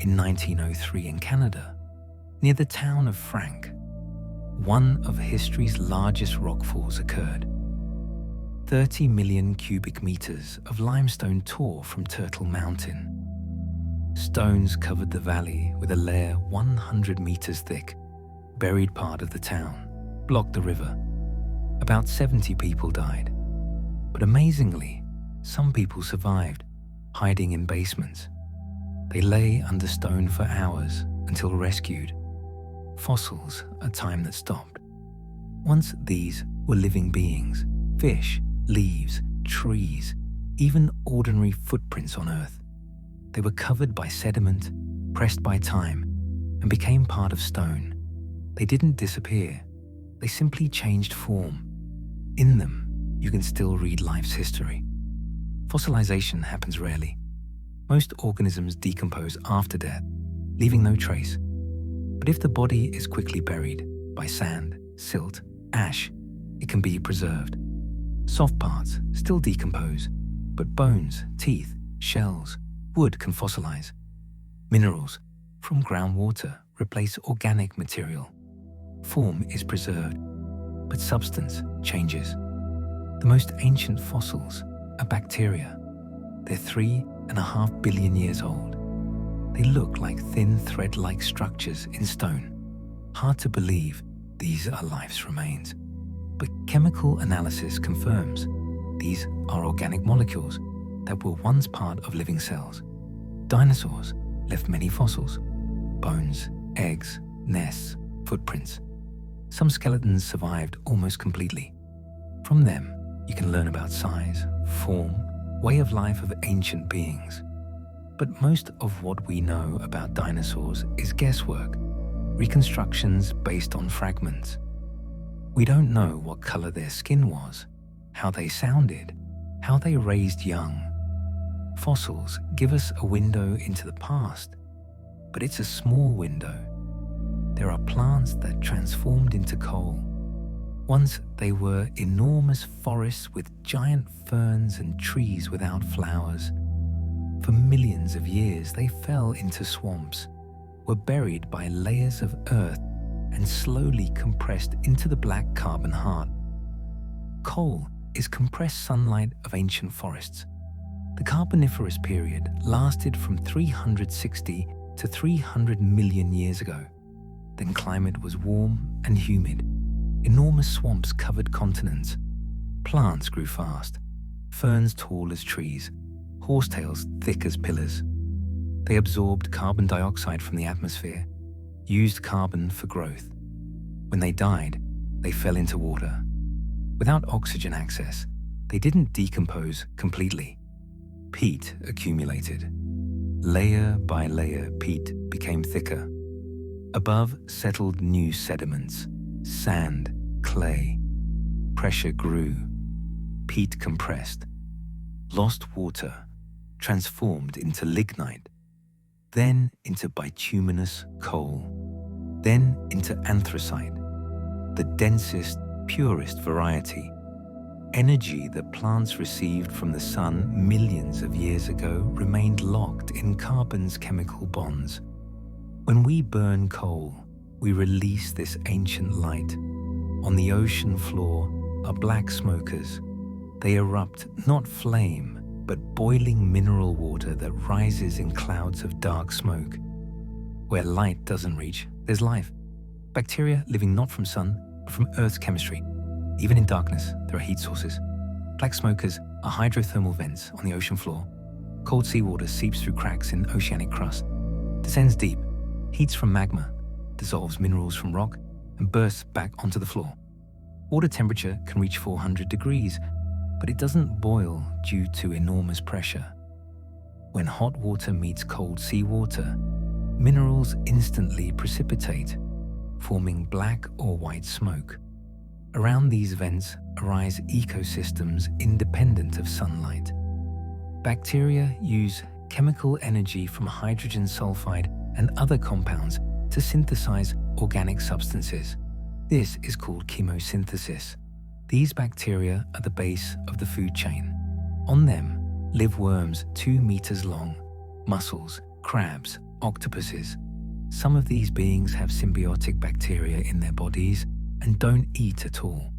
In 1903 in Canada, near the town of Frank, one of history's largest rockfalls occurred. 30 million cubic meters of limestone tore from Turtle Mountain. Stones covered the valley with a layer 100 meters thick. Buried part of the town, blocked the river. About 70 people died. But amazingly, some people survived, hiding in basements. They lay under stone for hours until rescued. Fossils, a time that stopped. Once these were living beings, fish, leaves, trees, even ordinary footprints on Earth. They were covered by sediment, pressed by time, and became part of stone. They didn't disappear. They simply changed form. In them, you can still read life's history. Fossilization happens rarely. Most organisms decompose after death, leaving no trace. But if the body is quickly buried by sand, silt, ash, it can be preserved. Soft parts still decompose, but bones, teeth, shells, wood can fossilize. Minerals from groundwater replace organic material. Form is preserved, but substance changes. The most ancient fossils are bacteria. They're 3.5 billion years old. They look like thin thread-like structures in stone. Hard to believe these are life's remains. But chemical analysis confirms these are organic molecules that were once part of living cells. Dinosaurs left many fossils: bones, eggs, nests, footprints. Some skeletons survived almost completely. From them, you can learn about size, form, way of life of ancient beings. But most of what we know about dinosaurs is guesswork, reconstructions based on fragments. We don't know what color their skin was, how they sounded, how they raised young. Fossils give us a window into the past, but it's a small window. There are plants that transformed into coal. Once they were enormous forests with giant ferns and trees without flowers. For millions of years, they fell into swamps, were buried by layers of earth, and slowly compressed into the black carbon heart. Coal is compressed sunlight of ancient forests. The Carboniferous period lasted from 360 to 300 million years ago. Then climate was warm and humid. Enormous swamps covered continents. Plants grew fast, ferns tall as trees, horsetails thick as pillars. They absorbed carbon dioxide from the atmosphere, used carbon for growth. When they died, they fell into water. Without oxygen access, they didn't decompose completely. Peat accumulated. Layer by layer, peat became thicker. Above settled new sediments, sand, clay. Pressure grew. Peat compressed. Lost water transformed into lignite, then into bituminous coal, then into anthracite, the densest, purest variety. Energy that plants received from the sun millions of years ago remained locked in carbon's chemical bonds. When we burn coal, we release this ancient light. On the ocean floor are black smokers. They erupt not flame, but boiling mineral water that rises in clouds of dark smoke. Where light doesn't reach, there's life. Bacteria living not from sun, but from Earth's chemistry. Even in darkness, there are heat sources. Black smokers are hydrothermal vents on the ocean floor. Cold seawater seeps through cracks in oceanic crust, descends deep, heats from magma, dissolves minerals from rock, and bursts back onto the floor. Water temperature can reach 400 degrees, but it doesn't boil due to enormous pressure. When hot water meets cold seawater, minerals instantly precipitate, forming black or white smoke. Around these vents arise ecosystems independent of sunlight. Bacteria use chemical energy from hydrogen sulfide and other compounds to synthesize organic substances. This is called chemosynthesis. These bacteria are the base of the food chain. On them, live worms 2 meters long, mussels, crabs, octopuses. Some of these beings have symbiotic bacteria in their bodies and don't eat at all.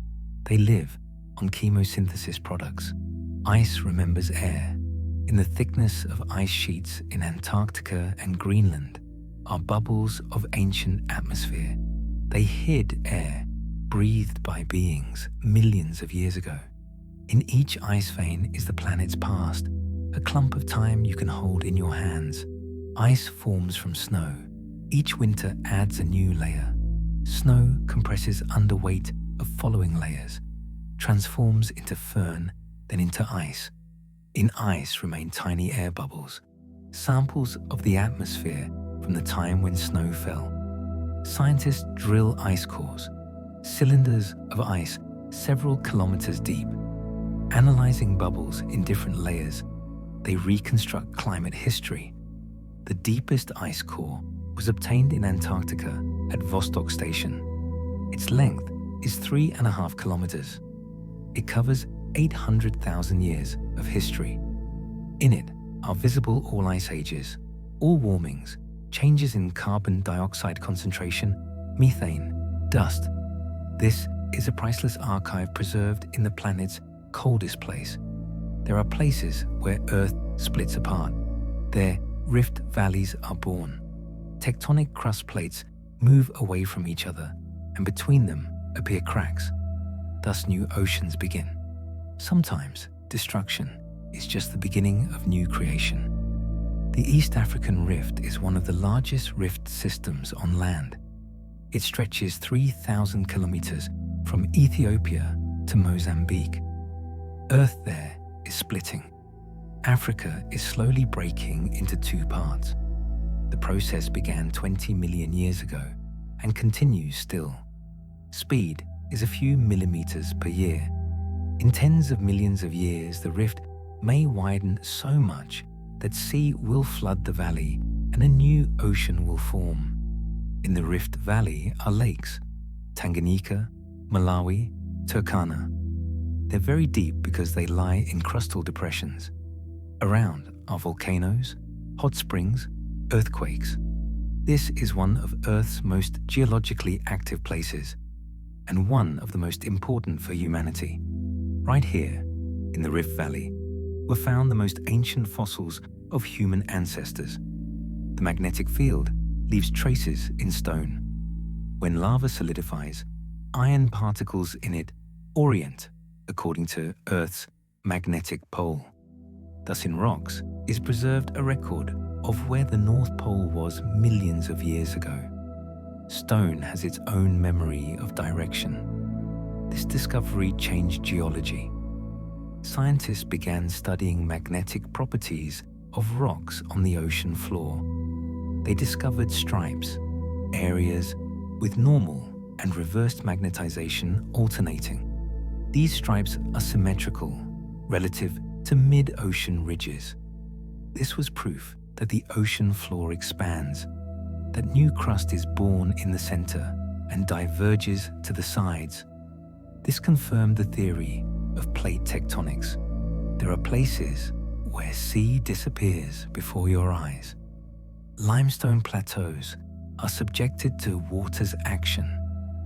They live on chemosynthesis products. Ice remembers air. In the thickness of ice sheets in Antarctica and Greenland are bubbles of ancient atmosphere. They hid air, breathed by beings millions of years ago. In each ice vein is the planet's past, a clump of time you can hold in your hands. Ice forms from snow. Each winter adds a new layer. Snow compresses under weight of following layers, transforms into firn, then into ice. In ice remain tiny air bubbles, samples of the atmosphere from the time when snow fell. Scientists drill ice cores, cylinders of ice several kilometers deep. Analyzing bubbles in different layers, they reconstruct climate history. The deepest ice core was obtained in Antarctica at Vostok Station. Its length is 3.5 kilometers. It covers 800,000 years of history. In it are visible all ice ages, all warmings, changes in carbon dioxide concentration, methane, dust. This is a priceless archive preserved in the planet's coldest place. There are places where Earth splits apart. There, rift valleys are born. Tectonic crust plates move away from each other, and between them appear cracks. Thus new oceans begin. Sometimes destruction is just the beginning of new creation. The East African Rift is one of the largest rift systems on land. It stretches 3,000 kilometers from Ethiopia to Mozambique. Earth there is splitting. Africa is slowly breaking into 2 parts. The process began 20 million years ago and continues still. Speed is a few millimeters per year. In tens of millions of years, the rift may widen so much that sea will flood the valley and a new ocean will form. In the Rift Valley are lakes: Tanganyika, Malawi, Turkana. They're very deep because they lie in crustal depressions. Around are volcanoes, hot springs, earthquakes. This is one of Earth's most geologically active places, and one of the most important for humanity. Right here, in the Rift Valley, were found the most ancient fossils of human ancestors. The magnetic field leaves traces in stone. When lava solidifies, iron particles in it orient according to Earth's magnetic pole. Thus in rocks is preserved a record of where the North Pole was millions of years ago. Stone has its own memory of direction. This discovery changed geology. Scientists began studying magnetic properties of rocks on the ocean floor. They discovered stripes, areas with normal and reversed magnetization alternating. These stripes are symmetrical relative to mid-ocean ridges. This was proof that the ocean floor expands, that new crust is born in the center and diverges to the sides. This confirmed the theory of plate tectonics. There are places where sea disappears before your eyes. Limestone plateaus are subjected to water's action,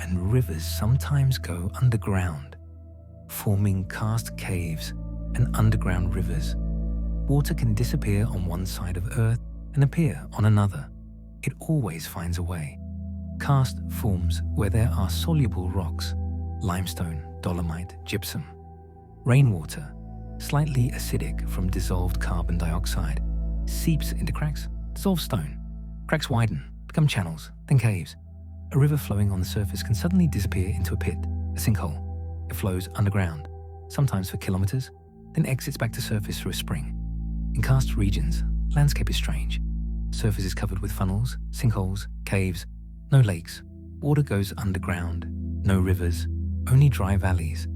and rivers sometimes go underground, forming karst caves and underground rivers. Water can disappear on one side of Earth and appear on another. It always finds a way. Karst forms where there are soluble rocks: limestone, dolomite, gypsum. Rainwater, slightly acidic from dissolved carbon dioxide, seeps into cracks, dissolves stone. Cracks widen, become channels, then caves. A river flowing on the surface can suddenly disappear into a pit, a sinkhole. It flows underground, sometimes for kilometers, then exits back to surface through a spring. In karst regions, landscape is strange. Surface is covered with funnels, sinkholes, caves, no lakes. Water goes underground, no rivers, only dry valleys.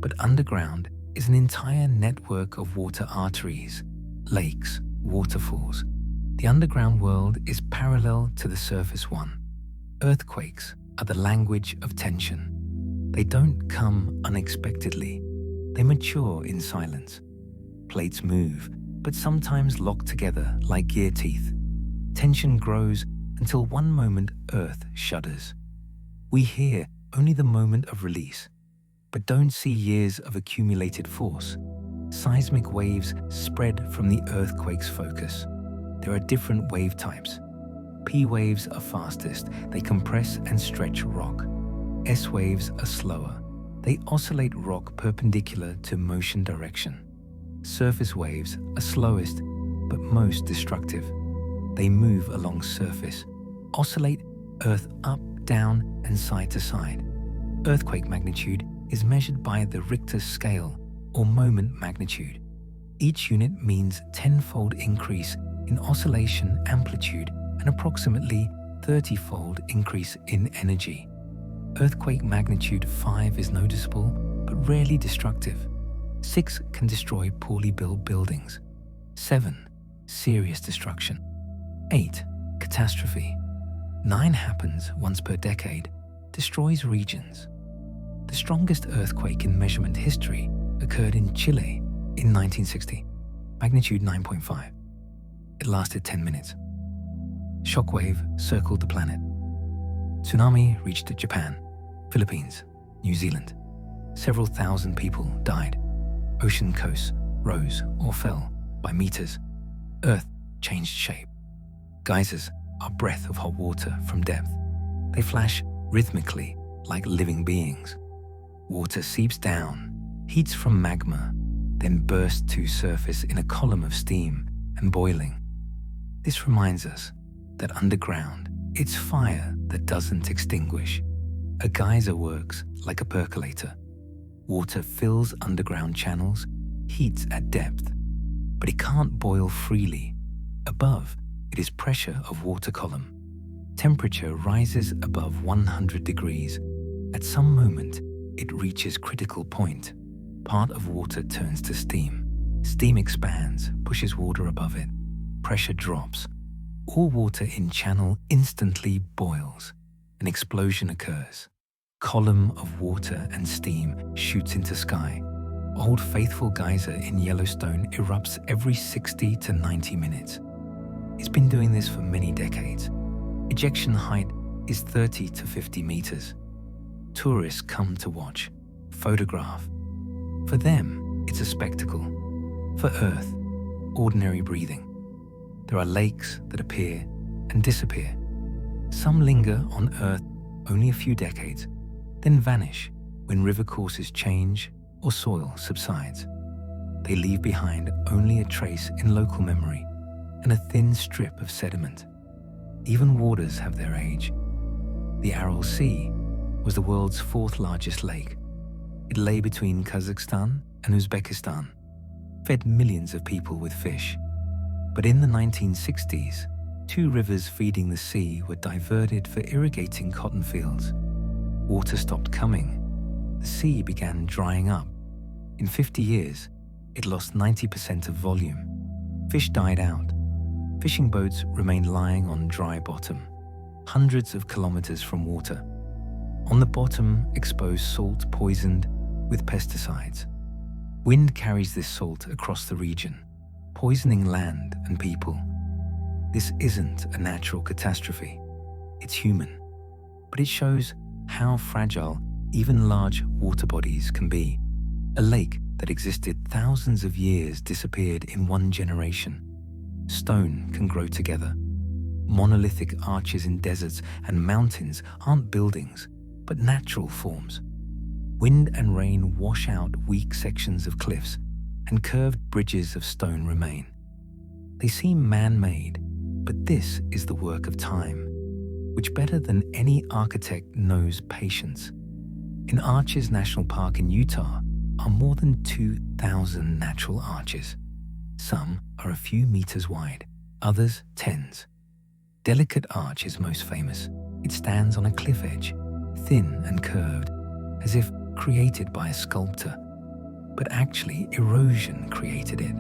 But underground is an entire network of water arteries, lakes, waterfalls. The underground world is parallel to the surface one. Earthquakes are the language of tension. They don't come unexpectedly. They mature in silence. Plates move but sometimes locked together like gear teeth. Tension grows until one moment Earth shudders. We hear only the moment of release, but don't see years of accumulated force. Seismic waves spread from the earthquake's focus. There are different wave types. P waves are fastest. They compress and stretch rock. S waves are slower. They oscillate rock perpendicular to motion direction. Surface waves are slowest, but most destructive. They move along surface, oscillate Earth up, down, and side to side. Earthquake magnitude is measured by the Richter scale, or moment magnitude. Each unit means 10-fold increase in oscillation amplitude and approximately 30-fold increase in energy. Earthquake magnitude 5 is noticeable, but rarely destructive. 6 can destroy poorly built buildings. 7, serious destruction. 8, catastrophe. 9 happens once per decade, destroys regions. The strongest earthquake in measurement history occurred in Chile in 1960, magnitude 9.5. It lasted 10 minutes. Shockwave circled the planet. Tsunami reached Japan, Philippines, New Zealand. Several thousand people died. Ocean coasts rose or fell by meters. Earth changed shape. Geysers are breath of hot water from depth. They flash rhythmically like living beings. Water seeps down, heats from magma, then bursts to surface in a column of steam and boiling. This reminds us that underground, it's fire that doesn't extinguish. A geyser works like a percolator. Water fills underground channels, heats at depth, but it can't boil freely. Above, it is pressure of water column. Temperature rises above 100 degrees. At some moment, it reaches critical point. Part of water turns to steam. Steam expands, pushes water above it. Pressure drops. All water in channel instantly boils. An explosion occurs. Column of water and steam shoots into sky. Old Faithful Geyser in Yellowstone erupts every 60 to 90 minutes. It's been doing this for many decades. Ejection height is 30 to 50 meters. Tourists come to watch, photograph. For them, it's a spectacle. For Earth, ordinary breathing. There are lakes that appear and disappear. Some linger on Earth only a few decades, then vanish when river courses change or soil subsides. They leave behind only a trace in local memory and a thin strip of sediment. Even waters have their age. The Aral Sea was the world's 4th largest lake. It lay between Kazakhstan and Uzbekistan, fed millions of people with fish. But in the 1960s, 2 rivers feeding the sea were diverted for irrigating cotton fields. Water stopped coming. The sea began drying up. In 50 years, it lost 90% of volume. Fish died out. Fishing boats remained lying on dry bottom, hundreds of kilometers from water. On the bottom, exposed salt poisoned with pesticides. Wind carries this salt across the region, poisoning land and people. This isn't a natural catastrophe. It's human. But it shows how fragile even large water bodies can be. A lake that existed thousands of years disappeared in one generation. Stone can grow together. Monolithic arches in deserts and mountains aren't buildings, but natural forms. Wind and rain wash out weak sections of cliffs, and curved bridges of stone remain. They seem man-made, but this is the work of time, which better than any architect knows patience. In Arches National Park in Utah are more than 2,000 natural arches. Some are a few meters wide, others tens. Delicate Arch is most famous. It stands on a cliff edge, thin and curved, as if created by a sculptor. But actually, erosion created it.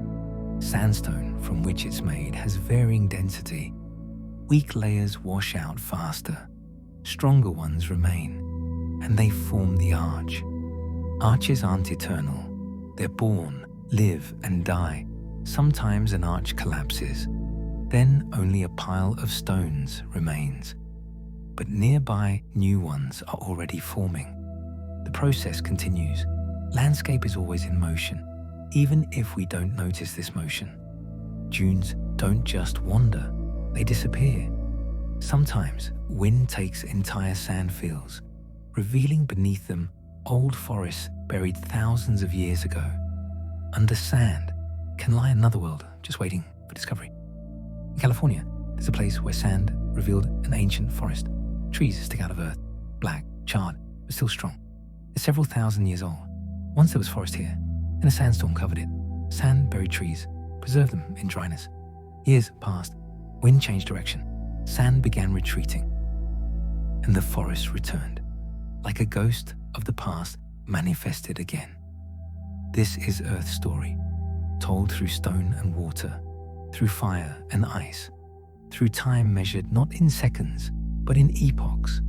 Sandstone from which it's made has varying density. Weak layers wash out faster. Stronger ones remain, and they form the arch. Arches aren't eternal. They're born, live, and die, Sometimes an arch collapses, then only a pile of stones remains. But nearby new ones are already forming. The process continues. Landscape is always in motion, even if we don't notice this motion. Dunes don't just wander, they disappear. Sometimes wind takes entire sand fields, revealing beneath them old forests buried thousands of years ago. Under sand can lie another world just waiting for discovery. In California, there's a place where sand revealed an ancient forest. Trees stick out of earth, black, charred, but still strong. It's several thousand years old. Once there was forest here, and a sandstorm covered it. Sand buried trees, preserved them in dryness. Years passed, wind changed direction, sand began retreating, and the forest returned, like a ghost of the past manifested again. This is Earth's story, told through stone and water, through fire and ice, through time measured not in seconds, but in epochs.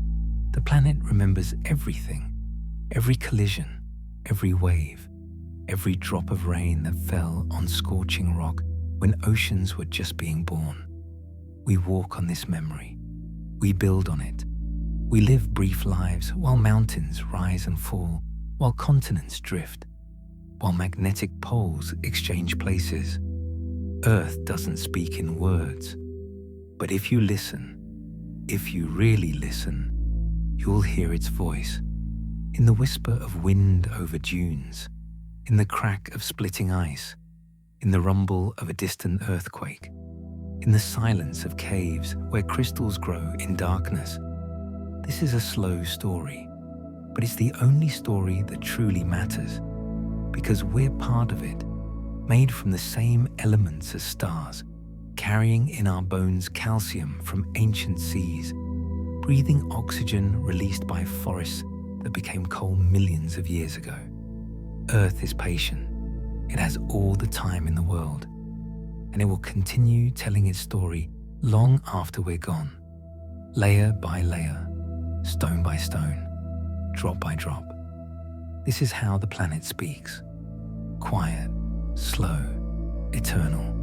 The planet remembers everything, every collision, every wave, every drop of rain that fell on scorching rock when oceans were just being born. We walk on this memory. We build on it. We live brief lives while mountains rise and fall, while continents drift, while magnetic poles exchange places. Earth doesn't speak in words, but if you listen, if you really listen, you'll hear its voice, in the whisper of wind over dunes, in the crack of splitting ice, in the rumble of a distant earthquake, in the silence of caves where crystals grow in darkness. This is a slow story, but it's the only story that truly matters, because we're part of it, made from the same elements as stars, carrying in our bones calcium from ancient seas, breathing oxygen released by forests that became coal millions of years ago. Earth is patient. It has all the time in the world, and it will continue telling its story long after we're gone, layer by layer, stone by stone, drop by drop. This is how the planet speaks. Quiet, slow, eternal.